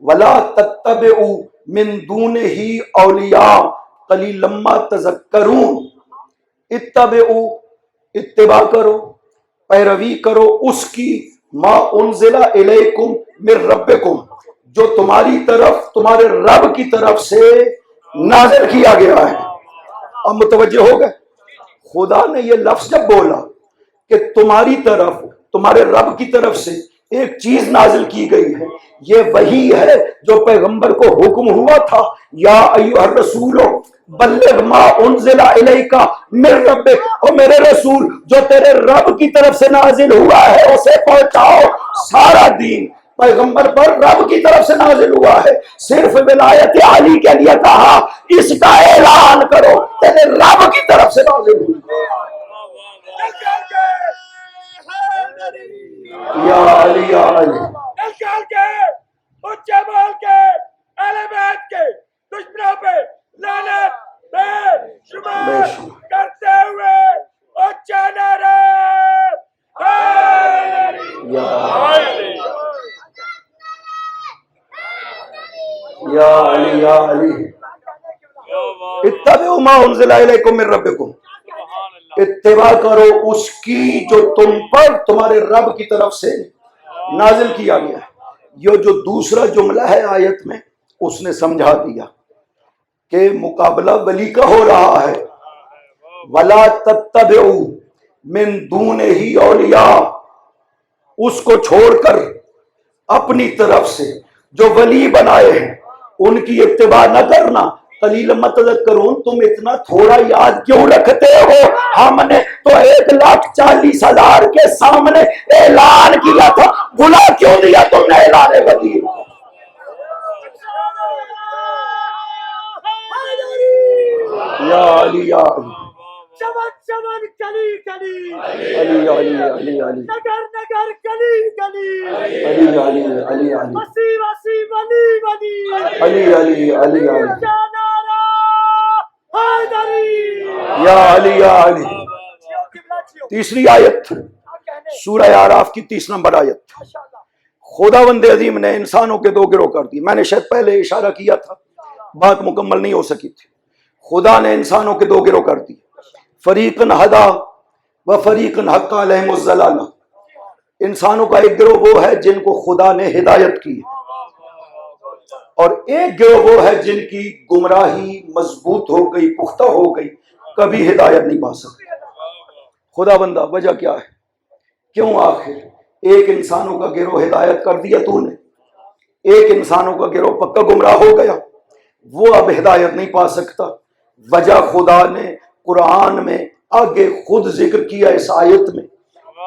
ولا تتبعوا من دونہ اولیاء قلیلا ما تذکرون. اتبعوا، اتباع کرو، پیروی کرو اس کی، ما انزل الیکم من ربکم، جو تمہاری طرف تمہارے رب کی طرف سے نازل کیا گیا ہے. اب متوجہ ہو گئے؟ خدا نے یہ لفظ جب بولا کہ تمہاری طرف تمہارے رب کی طرف سے ایک چیز نازل کی گئی ہے، یہ وہی ہے جو پیغمبر کو حکم ہوا تھا یا ایھا الرسول بلغ ما انزل الیک من ربک، اور میرے رسول جو تیرے رب کی طرف سے نازل ہوا ہے اسے پہنچاؤ. سارا دین پیغمبر پر رب کی طرف سے نازل ہوا ہے. صرف ولایت علی کے لیے کہا اس کا اعلان کرو تیرے رب کی طرف سے نازل ہوئی. یا علی یا علی. اچھے بول کے اہل بیت کے دشمنوں پہ لعنت بے شمار کرتے ہوئے اچھا نعرہ یا علی یا علی. اتبعوا ما انزل الیکم من ربکم، اتباع کرو اس کی جو تم پر تمہارے رب کی طرف سے نازل کیا گیا ہے. یہ جو دوسرا جملہ ہے آیت میں اس نے سمجھا دیا کہ مقابلہ ولی کا ہو رہا ہے. ولا تتبعوا من دونہ اولیاء، اس کو چھوڑ کر اپنی طرف سے جو ولی بنائے ہیں ان کی اتباع نہ کرنا. قلیل ما تذکرون، تم اتنا تھوڑا یاد کیوں رکھتے ہو؟ ہم نے تو 1,40,000 کے سامنے اعلان کیا تھا بلا کیوں دیا تم نے اعلان ولی کو؟ یا علی یا علی چمن چمن گلی گلی علی علی علی علی نگر نگر گلی گلی علی علی علی علی وسیع وسیع ولی ولی علی علی علی علی کیا نعرہ حیدری یا علی یا علی۔ جیو قبلہ جیو تیسری آیت کیا کہنے سورہ اعراف کی 30 نمبر آیت۔ ماشاءاللہ خداوند عظیم نے انسانوں کے 2 گروہ کر دی۔ میں نے شاید پہلے اشارہ کیا تھا، بات مکمل نہیں ہو سکی تھی۔ خدا نے انسانوں کے 2 گروہ کر دی، فریقن ہدا و فریقن حق علیہم الضلالہ۔ انسانوں کا ایک گروہ وہ ہے جن کو خدا نے ہدایت کی، اور ایک گروہ وہ ہے جن کی گمراہی مضبوط ہو گئی، پختہ ہو گئی، کبھی ہدایت نہیں پا سکتے۔ خدا بندہ وجہ کیا ہے؟ کیوں آخر ایک انسانوں کا گروہ ہدایت کر دیا تو نے، ایک انسانوں کا گروہ پکا گمراہ ہو گیا، وہ اب ہدایت نہیں پا سکتا۔ وجہ خدا نے قرآن میں آگے خود ذکر کیا اس آیت میں۔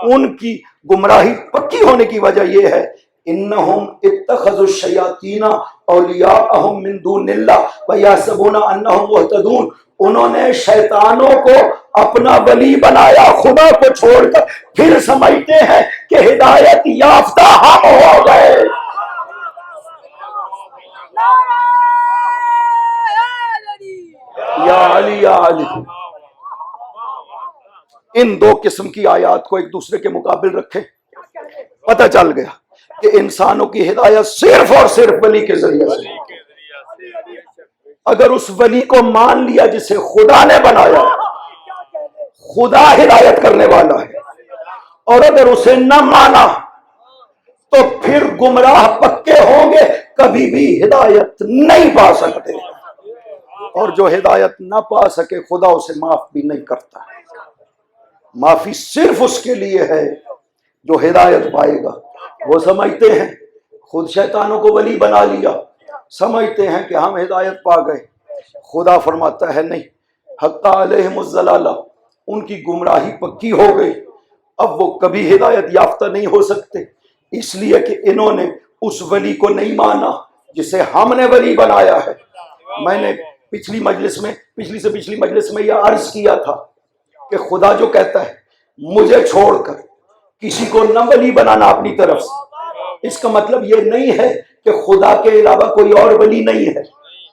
ان کی گمراہی پکی ہونے کی وجہ یہ ہے، انہم اتخذوا الشیاطین اولیاءہم من دون اللہ ویحسبون انہم مہتدون۔ انہوں نے شیطانوں کو اپنا ولی بنایا خدا کو چھوڑ کر، پھر سمجھتے ہیں کہ ہدایت یافتہ ہم ہو گئے۔ یا علی یا علی۔ ان 2 قسم کی آیات کو ایک دوسرے کے مقابل رکھیں، پتہ چل گیا کہ انسانوں کی ہدایت صرف اور صرف ولی کے ذریعے سے۔ اگر اس ولی کو مان لیا جسے خدا نے بنایا، خدا ہدایت کرنے والا ہے، اور اگر اسے نہ مانا تو پھر گمراہ پکے ہوں گے، کبھی بھی ہدایت نہیں پا سکتے، اور جو ہدایت نہ پا سکے خدا اسے معاف بھی نہیں کرتا۔ معافی صرف اس کے لیے ہے جو ہدایت پائے گا۔ وہ سمجھتے ہیں خود شیطانوں کو ولی بنا لیا، سمجھتے ہیں کہ ہم ہدایت پا گئے۔ خدا فرماتا ہے نہیں، حق علیہم الضلالہ، ان کی گمراہی پکی ہو گئی، اب وہ کبھی ہدایت یافتہ نہیں ہو سکتے، اس لیے کہ انہوں نے اس ولی کو نہیں مانا جسے ہم نے ولی بنایا ہے۔ میں نے پچھلی سے پچھلی مجلس میں یہ عرض کیا تھا کہ خدا جو کہتا ہے مجھے چھوڑ کر کسی کو نہ ولی بنانا اپنی طرف سے، اس کا مطلب یہ نہیں ہے کہ خدا کے علاوہ کوئی اور ولی نہیں ہے۔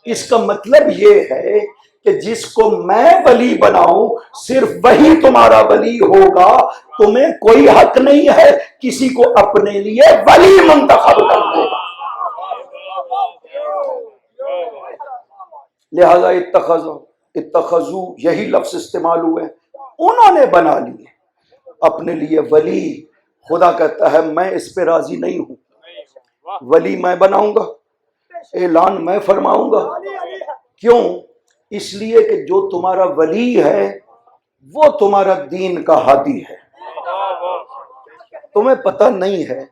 اس کا مطلب یہ ہے کہ جس کو میں ولی بناؤں صرف وہی تمہارا ولی ہوگا، تمہیں کوئی حق نہیں ہے کسی کو اپنے لیے ولی منتخب کرنے کا۔ لہذا اتخذو یہی لفظ استعمال ہوئے، انہوں نے بنا لیے اپنے لیے ولی۔ خدا کہتا ہے میں اس پہ راضی نہیں ہوں، ولی میں بناؤں گا، اعلان میں فرماؤں گا۔ کیوں؟ اس لیے کہ جو تمہارا ولی ہے وہ تمہارا دین کا ہادی ہے۔ تمہیں پتہ نہیں ہے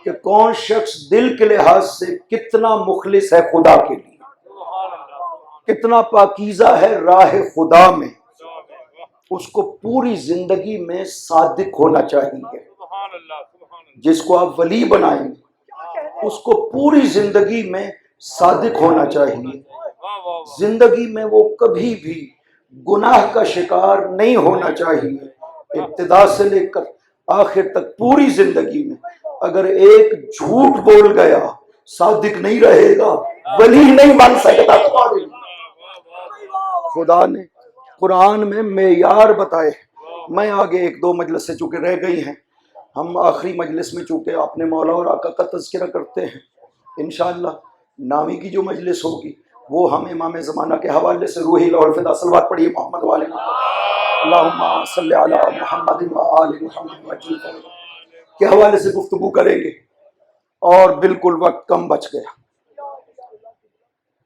کہ کون شخص دل کے لحاظ سے کتنا مخلص ہے خدا کے لیے، کتنا پاکیزہ ہے راہ خدا میں، اس کو پوری زندگی میں صادق ہونا چاہیے۔ جس کو آپ ولی بنائیں گے اس کو پوری زندگی میں صادق ہونا چاہیے، زندگی میں وہ کبھی بھی گناہ کا شکار نہیں ہونا چاہیے، ابتدا سے لے کر آخر تک پوری زندگی میں۔ اگر ایک جھوٹ بول گیا صادق نہیں رہے گا، ولی نہیں بن سکتا تمہارے لیے۔ خدا نے قرآن میں معیار بتائے۔ میں آگے 1-2 مجلس سے چونکہ رہ گئی ہیں، ہم آخری مجلس میں چونکہ اپنے مولا اور آقا کا تذکرہ کرتے ہیں، انشاءاللہ نامی کی جو مجلس ہوگی وہ ہم امام زمانہ کے حوالے سے روحی لوح الفدا صلوات پڑھیے محمد والنا اللہم صلی علی محمد وآل محمد وجل کے حوالے سے گفتگو کریں گے، اور بالکل وقت کم بچ گیا۔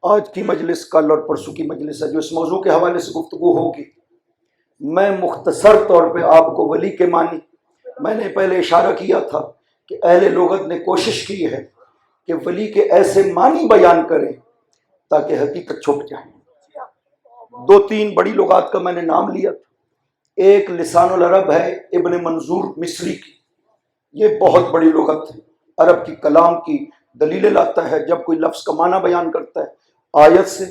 آج کی مجلس کل اور پرسوں کی مجلس ہے جو اس موضوع کے حوالے سے گفتگو ہوگی۔ میں مختصر طور پہ آپ کو ولی کے معنی، میں نے پہلے اشارہ کیا تھا کہ اہل لغت نے کوشش کی ہے کہ ولی کے ایسے معنی بیان کریں تاکہ حقیقت چھپ جائے۔ 2-3 بڑی لغات کا میں نے نام لیا تھا۔ ایک لسان العرب ہے ابن منظور مصری کی، یہ بہت بڑی لغت ہے، عرب کی کلام کی دلیلیں لاتا ہے جب کوئی لفظ کا معنی بیان کرتا ہے، آیت سے،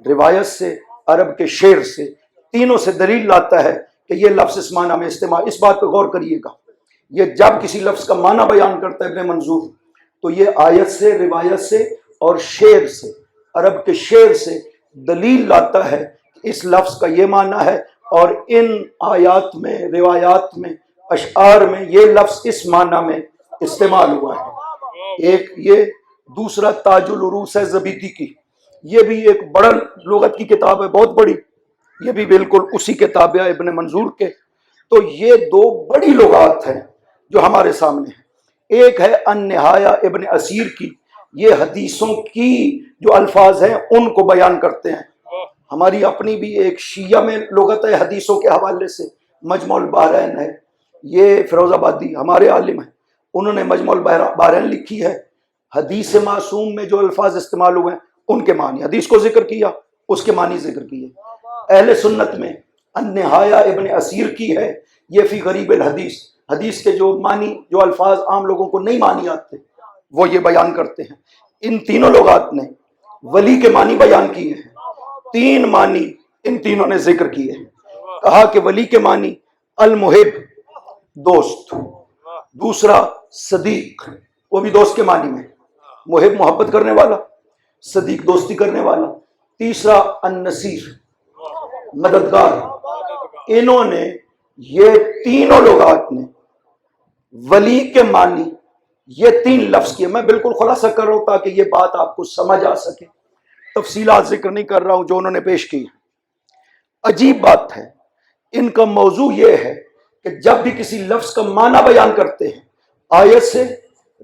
روایت سے، عرب کے شعر سے، تینوں سے دلیل لاتا ہے کہ یہ لفظ اس معنی میں استعمال. اس بات پہ غور کریے گا، یہ جب کسی لفظ کا معنی بیان کرتا ہے ابن منظور تو یہ آیت سے، روایت سے اور شعر سے، عرب کے شعر سے دلیل لاتا ہے کہ اس لفظ کا یہ معنی ہے، اور ان آیات میں، روایات میں، اشعار میں یہ لفظ اس معنی میں استعمال ہوا ہے. ایک یہ، دوسرا تاج العروس ہے زبیدی کی، یہ بھی ایک بڑا لغت کی کتاب ہے، بہت بڑی، یہ بھی بالکل اسی کے تابع ابن منظور کے. تو یہ دو بڑی لغات ہیں جو ہمارے سامنے ہیں. ایک ہے النہایہ ابن اسیر کی، یہ حدیثوں کی جو الفاظ ہیں ان کو بیان کرتے ہیں. ہماری اپنی بھی ایک شیعہ میں لغت ہے حدیثوں کے حوالے سے، مجمع البحرین ہے، یہ فیروز آبادی ہمارے عالم ہیں، انہوں نے مجمع البحرین لکھی ہے. حدیث معصوم میں جو الفاظ استعمال ہوئے ہیں ان کے معنی، حدیث کو ذکر کیا، اس کے معنی ذکر کیے. اہل سنت میں النہایہ ابن اسیر کی ہے، یہ فی غریب الحدیث، حدیث کے جو معنی، جو الفاظ عام لوگوں کو نہیں معنی آتے وہ یہ بیان کرتے ہیں. ان تینوں لغات نے ولی کے معنی بیان کیے ہیں، تین معنی ان تینوں نے ذکر کیے ہیں. کہا کہ ولی کے معنی المحب، دوست، دوسرا صدیق، وہ بھی دوست کے معنی میں، محب محبت کرنے والا، صدیق دوستی کرنے والا، تیسرا النصیر، مددگار. انہوں نے، یہ تینوں لغات نے ولی کے معنی یہ تین لفظ کیے. میں بالکل خلاصہ کر رہا ہوں تاکہ یہ بات آپ کو سمجھ آ سکے، تفصیلات ذکر نہیں کر رہا ہوں جو انہوں نے پیش کی. عجیب بات ہے، ان کا موضوع یہ ہے کہ جب بھی کسی لفظ کا معنی بیان کرتے ہیں آیت سے،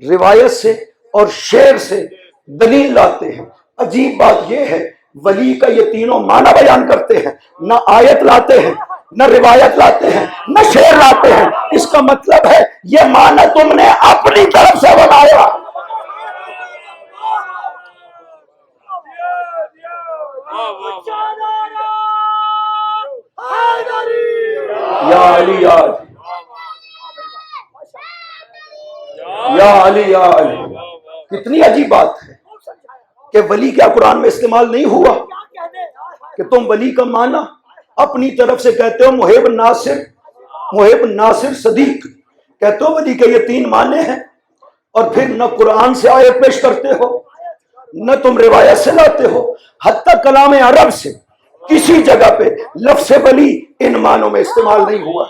روایت سے اور شعر سے دلیل لاتے ہیں. عجیب بات یہ ہے ولی کا یہ تینوں معنی بیان کرتے ہیں، نہ آیت لاتے ہیں، نہ روایت لاتے ہیں، نہ شعر لاتے ہیں. اس کا مطلب ہے یہ معنی تم نے اپنی طرف سے بنایا. یا علی یا علی، یا علی یا علی. کتنی عجیب بات ہے کہ ولی کیا قرآن میں استعمال نہیں ہوا کہ تم ولی کا معنی اپنی طرف سے کہتے ہو، محب ناصر، محب ناصر صدیق کہتے ہو، ولی کے یہ تین معنی ہیں، اور پھر نہ قرآن سے آیت پیش کرتے ہو، نہ تم روایت سے لاتے ہو، حتیٰ کلام عرب سے کسی جگہ پہ لفظ ولی ان معنوں میں استعمال نہیں ہوا.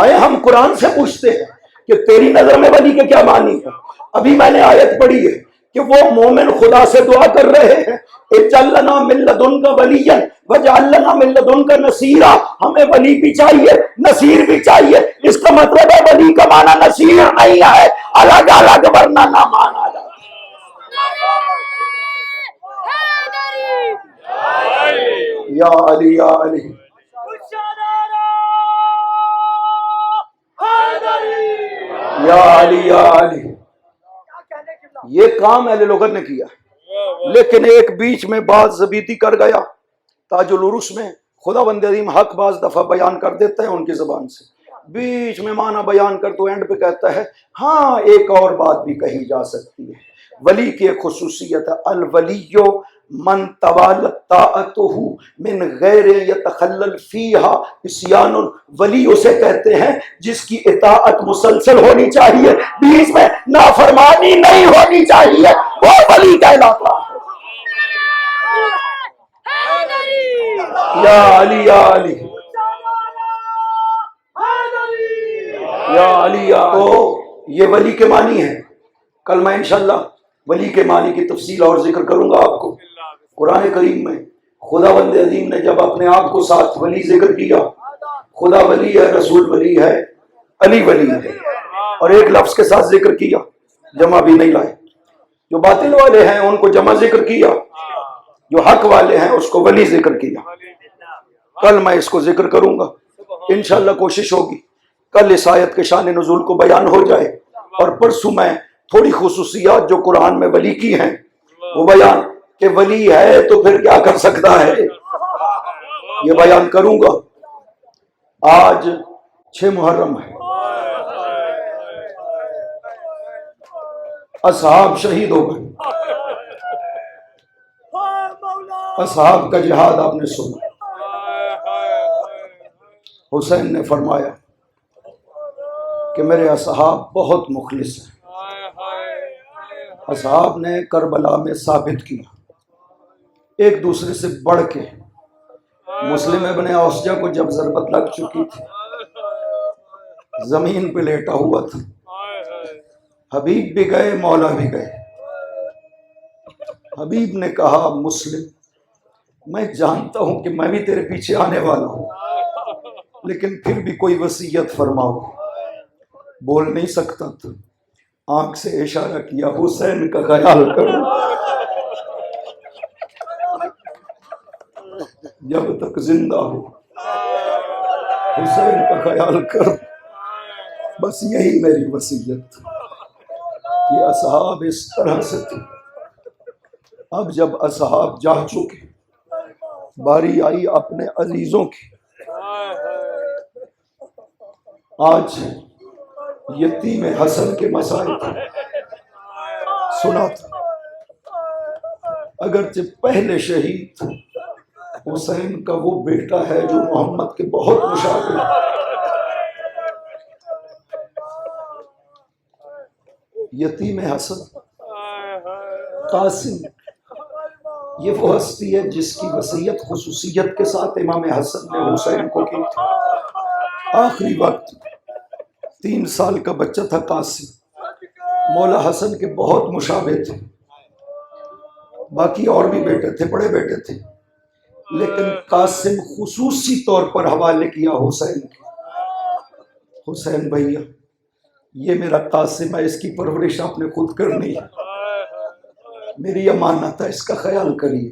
آئے ہم قرآن سے پوچھتے ہیں کہ تیری نظر میں ولی کے کیا معنی ہے. ابھی میں نے آیت پڑھی ہے کہ وہ مومن خدا سے دعا کر رہے ہیں، اجعل لنا من لدنک ولیا واجعل لنا من لدنک نصیرا. ہمیں ولی بھی چاہیے، نصیر بھی چاہیے. اس کا مطلب ہے ولی کا معنی نصیر نہیں ہے، الگ الگ ورنہ نہ مانا جائے. یا علی یا علی، یا علی یا علی. یہ کام اہل لغت نے کیا، لیکن ایک بیچ میں بات زبیدی کر گیا. تاج العروس میں خدا بند عظیم حق بعض دفعہ بیان کر دیتا ہے ان کی زبان سے، بیچ میں معنی بیان کر تو اینڈ پہ کہتا ہے ہاں ایک اور بات بھی کہی جا سکتی ہے. ولی کی ایک خصوصیت ہے، الولی من توالت طاعتہ من غیر یتخلل فیہا عصیان. ولی اسے کہتے ہیں جس کی اطاعت مسلسل ہونی چاہیے، بیچ میں نافرمانی نہیں ہونی چاہیے، وہ ولی کہلاتا ہے. یا علی یا علی، یا علی یا. تو یہ ولی کے معنی ہے. کل میں انشاءاللہ ولی کے معنی کی تفصیل اور ذکر کروں گا آپ کو. قرآن کریم میں خدا بند عظیم نے جب اپنے آپ کو ساتھ ولی ذکر کیا، خدا ولی ہے، رسول ولی ہے، علی ولی ہے، اور ایک لفظ کے ساتھ ذکر کیا، جمع بھی نہیں لائے. جو باطل والے ہیں ان کو جمع ذکر کیا، جو حق والے ہیں اس کو ولی ذکر کیا. کل میں اس کو ذکر کروں گا انشاءاللہ. کوشش ہوگی کل اس آیت کے شان نزول کو بیان ہو جائے، اور پرسوں میں تھوڑی خصوصیات جو قرآن میں ولی کی ہیں وہ بیان، کہ ولی ہے تو پھر کیا کر سکتا ہے، یہ بیان کروں گا. آج 6 محرم ہے. اصحاب شہید ہو گئے. اصحاب کا جہاد آپ نے سنا. حسین نے فرمایا کہ میرے اصحاب بہت مخلص ہیں. اصحاب نے کربلا میں ثابت کیا ایک دوسرے سے بڑھ کے. مسلم ابن اوسجہ کو جب ضربت لگ چکی تھی، زمین پہ لیٹا ہوا تھا، حبیب بھی گئے، مولا بھی گئے. حبیب نے کہا مسلم میں جانتا ہوں کہ میں بھی تیرے پیچھے آنے والا ہوں، لیکن پھر بھی کوئی وصیت فرماؤ. بول نہیں سکتا تھا، آنکھ سے اشارہ کیا حسین کا خیال کرو، جب تک زندہ ہو حسین کا خیال کرو. بس یہی میری وصیت. یہ اصحاب اس طرح سے تھے. اب جب اصحاب جا چکے، باری آئی اپنے عزیزوں کی. آج یتیم حسن کے مسائل سنا تھا. اگرچہ پہلے شہید حسین کا وہ بیٹا ہے جو محمد کے بہت مشابہ ہے. یتیم حسن قاسم یہ وہ ہستی ہے جس کی وصیت خصوصیت کے ساتھ امام حسن نے حسین کو کی تھی. آخری وقت 3 سال کا بچہ تھا قاسم. مولا حسن کے بہت مشابہ تھے. باقی اور بھی بیٹے تھے، بڑے بیٹے تھے، لیکن قاسم خصوصی طور پر حوالے کیا حسین کے. حسین بھیا یہ میرا قاسم ہے، اس کی پرورش آپ نے خود کرنی ہے، میری امانت ہے، اس کا خیال کریے.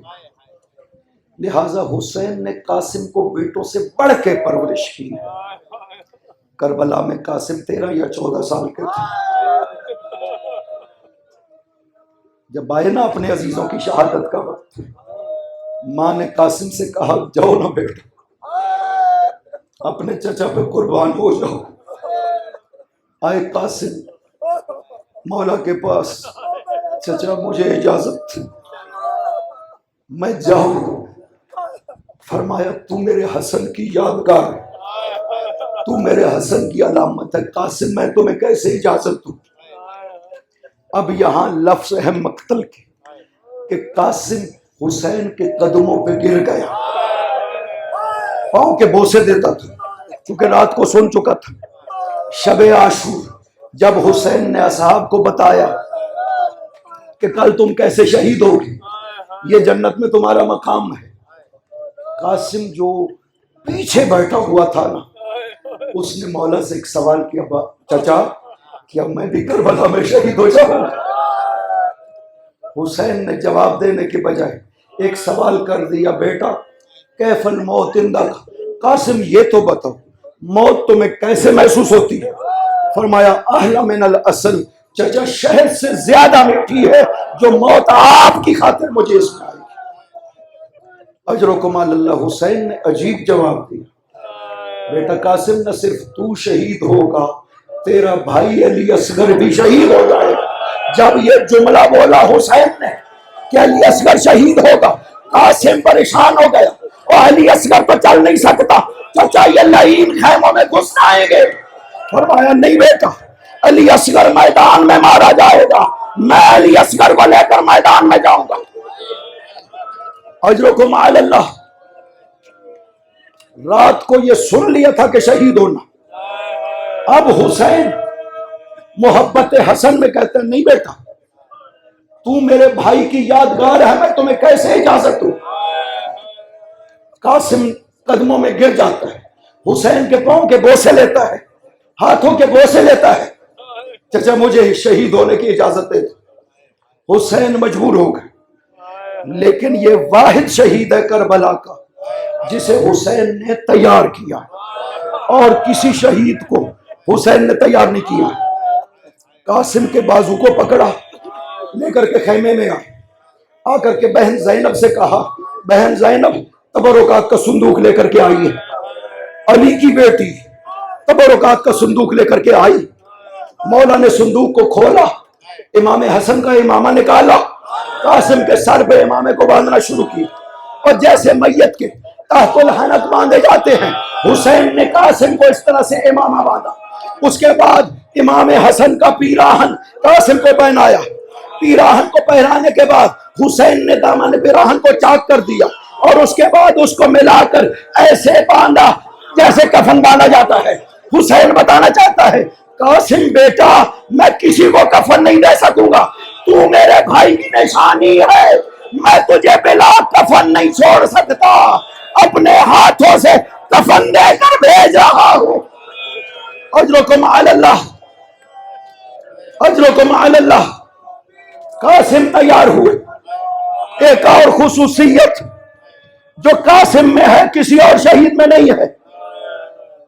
لہٰذا حسین نے قاسم کو بیٹوں سے بڑھ کے پرورش کی. کربلا میں قاسم 13 یا 14 سال کے تھے. جب آئے نا اپنے عزیزوں کی شہادت کا وقت، ماں نے قاسم سے کہا جاؤ نا بیٹا، اپنے چچا پہ قربان ہو جاؤ. آئے قاسم مولا کے پاس، چچا مجھے اجازت تھی میں جاؤں. فرمایا تو میرے حسن کی یادگار ہے، تو میرے حسن کی علامت ہے. قاسم میں تمہیں کیسے اجازت دوں؟ اب یہاں لفظ ہے مقتل کے کہ قاسم حسین کے قدموں پہ گر گیا، پاؤں کے بوسے دیتا تھا، چونکہ رات کو سن چکا تھا. شب عاشور جب حسین نے اصحاب کو بتایا کہ کل تم کیسے شہید ہوگے، یہ جنت میں تمہارا مقام ہے، قاسم جو پیچھے بیٹھا ہوا تھا نا، اس نے مولا سے ایک سوال کیا، چچا کیا میں بھی کربلا میں شہید ہو جاؤں؟ حسین نے جواب دینے کے بجائے ایک سوال کر دیا، بیٹا کیف الموت عندک؟ قاسم یہ تو بتاؤ موت تمہیں کیسے محسوس ہوتی ہے؟ فرمایا احلی من الاصل، چچا شہد سے زیادہ میٹھی ہے جو موت آپ کی خاطر مجھے اس میں آئی. اجرکم علی اللہ. حسین نے عجیب جواب دیا، بیٹا قاسم نہ صرف تو شہید ہوگا، تیرا بھائی علی اصغر بھی شہید ہو جائے گا. جب یہ جملہ بولا حسین نے کہ علی اصغر شہید ہوگا، قاسم پریشان ہو گیا، اور علی اصغر تو چل نہیں سکتا، چچا یہ لعین خیموں میں گھس آئیں گے. فرمایا نہیں بیٹا، علی اصغر میدان میں مارا جائے گا، میں علی اصغر کو لے کر میدان میں جاؤں گا. اجرکم علی اللہ. رات کو یہ سن لیا تھا کہ شہید ہونا. اب حسین محبت حسن میں کہتے ہیں نہیں بیٹا تو میرے بھائی کی یادگار ہے، میں تمہیں کیسے اجازت دوں؟ قاسم قدموں میں گر جاتا ہے، حسین کے پاؤں کے بوسے لیتا ہے، ہاتھوں کے بوسے لیتا ہے. چچا مجھے شہید ہونے کی اجازت دے دو. حسین مجبور ہو گئے. لیکن یہ واحد شہید ہے کربلا کا جسے حسین نے تیار کیا، اور کسی شہید کو حسین نے تیار نہیں کیا. قاسم کے بازو کو پکڑا، لے کر کے خیمے میں آ کر کے بہن زینب سے کہا، بہن زینب تبرکات کا صندوق لے کر کے آئی ہے. علی کی بیٹی تبرکات کا صندوق لے کر کے آئی. مولا نے صندوق کو کھولا، امام حسن کا امامہ نکالا، قاسم کے سر پہ امامے کو باندھنا شروع کی، اور جیسے میت کے تحت الحنک باندھے جاتے ہیں، حسین نے قاسم کو اس طرح سے امامہ باندھا۔ اس کے بعد امام حسن کا پیراہن قاسم کو پہنایا، پیراہن کو پہنانے کے بعد حسین نے دامن پیراہن کو چاک کر دیا، اور اس کے بعد اس کو ملا کر ایسے باندھا جیسے کفن باندھا جاتا ہے۔ حسین بتانا چاہتا ہے، قاسم بیٹا میں کسی کو کفن نہیں دے سکوں گا، تو میرے بھائی کی نشانی ہے، میں تجھے بلا کفن نہیں چھوڑ سکتا، اپنے ہاتھوں سے کفن دے کر بھیج رہا ہوں۔ اجرکم علی اللہ، اجرکم علی اللہ۔ قاسم تیار ہوئے۔ ایک اور خصوصیت جو قاسم میں ہے کسی اور شہید میں نہیں ہے،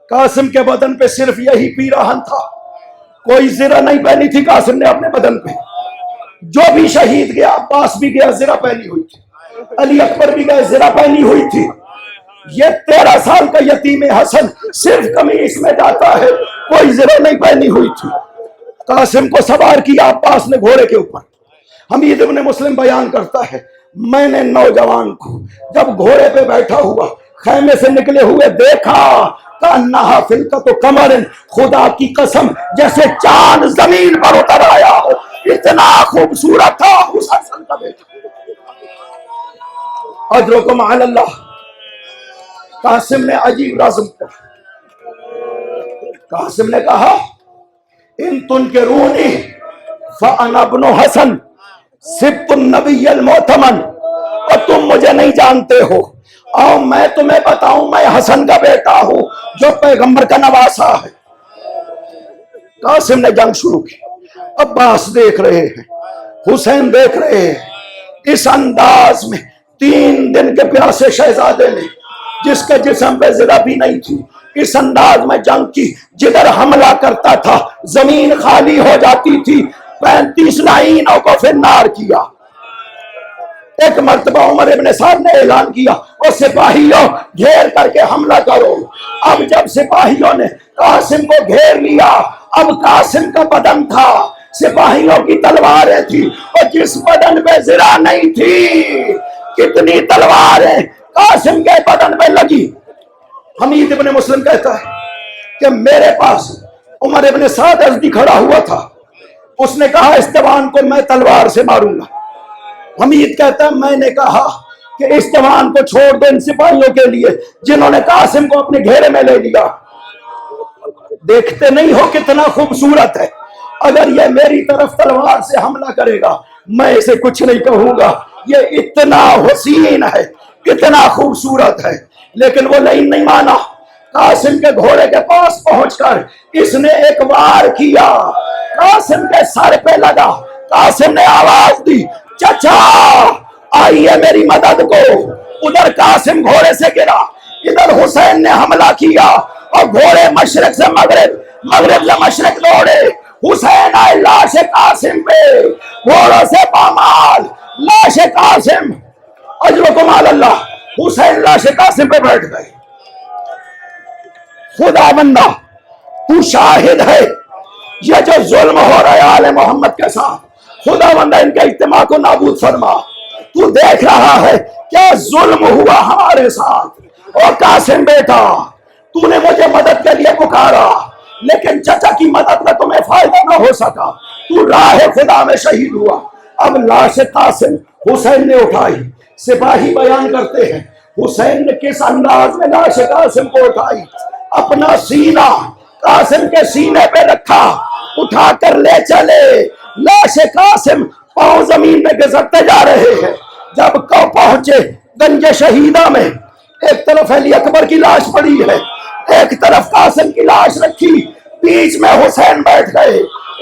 قاسم کے بدن پہ صرف یہی پیراہن تھا، کوئی زرہ نہیں پہنی تھی قاسم نے اپنے بدن پہ۔ جو بھی شہید گیا، عباس بھی گیا زرہ پہنی ہوئی تھی، علی اکبر بھی گئے زرہ پہنی ہوئی تھی۔ یہ 13 سال کا یتیم حسن صرف قمیص میں جاتا ہے، کوئی زرہ نہیں پہنی ہوئی تھی۔ قاسم کو سوار کیا عباس نے گھوڑے کے اوپر۔ حمید ابن مسلم بیان کرتا ہے، میں نے نوجوان کو جب گھوڑے پہ بیٹھا ہوا خیمے سے نکلے ہوئے دیکھا، کانہا فلکت قمر، خدا کی قسم جیسے چاند زمین پر اتر آیا ہو، اتنا خوبصورت تھا اس حسن کا بیٹا۔ اجرکم علی اللہ۔ قاسم نے عجیب رزم کیا، قاسم نے کہا ان تنکرونی فانا ابن حسن سبت النبی المعتمن، اور تم مجھے نہیں جانتے ہو، اور میں تمہیں بتاؤں میں حسن کا بیٹا ہوں جو پیغمبر کا نواسا ہے۔ قاسم نے جنگ شروع کی، عباس دیکھ رہے ہیں، حسین دیکھ رہے ہیں۔ اس انداز میں 3 دن کے پیاسے شہزادے نے، جس کے جسم پہ زرہ بھی نہیں تھی، اس انداز میں جنگ کی، جدھر حملہ کرتا تھا زمین خالی ہو جاتی تھی۔ 35 لائنوں کو فنار کیا۔ ایک مرتبہ عمر ابن سعد نے اعلان کیا، اور سپاہیوں گھیر کر کے حملہ کرو۔ اب جب سپاہیوں نے قاسم کو گھیر لیا، اب قاسم کا بدن تھا، سپاہیوں کی تلواریں تھی، اور جس بدن پہ زرہ نہیں تھی، کتنی تلواریں قاسم کے بدن پہ لگی۔ حمید ابن مسلم کہتا ہے کہ میرے پاس عمر ابن سعد ازدی کھڑا ہوا تھا، اس نے کہا اس جوان کو میں تلوار سے ماروں گا۔ حمید کہتا ہے میں نے کہا کہ اس جوان کو چھوڑ دیں ان سپاہیوں کے لیے جنہوں نے قاسم کو اپنے گھیرے میں لے لیا۔ دیکھتے نہیں ہو کتنا خوبصورت ہے، اگر یہ میری طرف تلوار سے حملہ کرے گا میں اسے کچھ نہیں کہوں گا، یہ اتنا حسین ہے، اتنا خوبصورت ہے۔ لیکن وہ نہیں مانا، قاسم کے گھوڑے کے پاس پہنچ کر اس نے ایک وار کیا، قاسم کے سر پہ لگا۔ قاسم نے آواز دی چچا آئیے میری مدد کو۔ ادھر قاسم گھوڑے سے گرا، ادھر حسین نے حملہ کیا، اور گھوڑے مشرق سے مغرب، مغرب سے مشرق دوڑے۔ حسین آئے لاش قاسم پہ، گھوڑوں سے پامال لاش قاسم۔ اجرکم علی اللہ۔ حسین لاش قاسم پہ بیٹھ گئے۔ خدا بندہ تو شاہد ہے، یہ جو ظلم ہو رہا ہے آل محمد کے ساتھ، خدا بندہ ان کے اجتماع کو نابود فرما۔ تو دیکھ رہا ہے کیا ظلم ہوا ہمارے ساتھ۔ اور قاسم بیٹا تو نے مجھے مدد کے لیے پکارا، لیکن چچا کی مدد میں تمہیں فائدہ نہ ہو سکا، تو راہ خدا میں شہید ہوا۔ اب لاش قاسم حسین نے اٹھائی۔ سپاہی بیان کرتے ہیں حسین نے کس انداز میں لاش قاسم کو اٹھائی، اپنا سینہ قاسم کے سینے پہ رکھا، اٹھا کر لے چلے۔ لاش قاسم پاؤں زمین میں گھسٹتے جا رہے ہیں۔ جب کو پہنچے گنج شہیدہ میں، ایک طرف علی اکبر کی لاش پڑی ہے، ایک طرف قاسم کی لاش رکھی، بیچ میں حسین بیٹھ گئے۔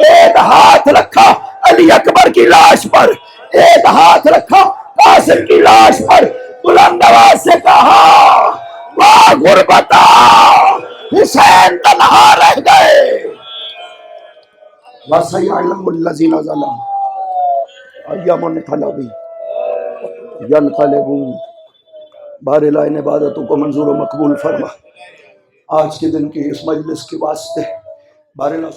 ایک ہاتھ رکھا علی اکبر کی لاش پر، ایک ہاتھ رکھا قاسم کی لاش پر، بلند آواز سے کہا واہ غربتا، حسین تنہا رہ گئے۔ وَسَيَعْلَمُ الَّذِينَ ظَلَمُوا أَيَّ مُنْقَلَبٍ يَنْقَلِبُونَ۔ بار الہ ان عبادتوں کو منظور و مقبول فرما۔ آج کے دن کی اس مجلس کے واسطے بار الہ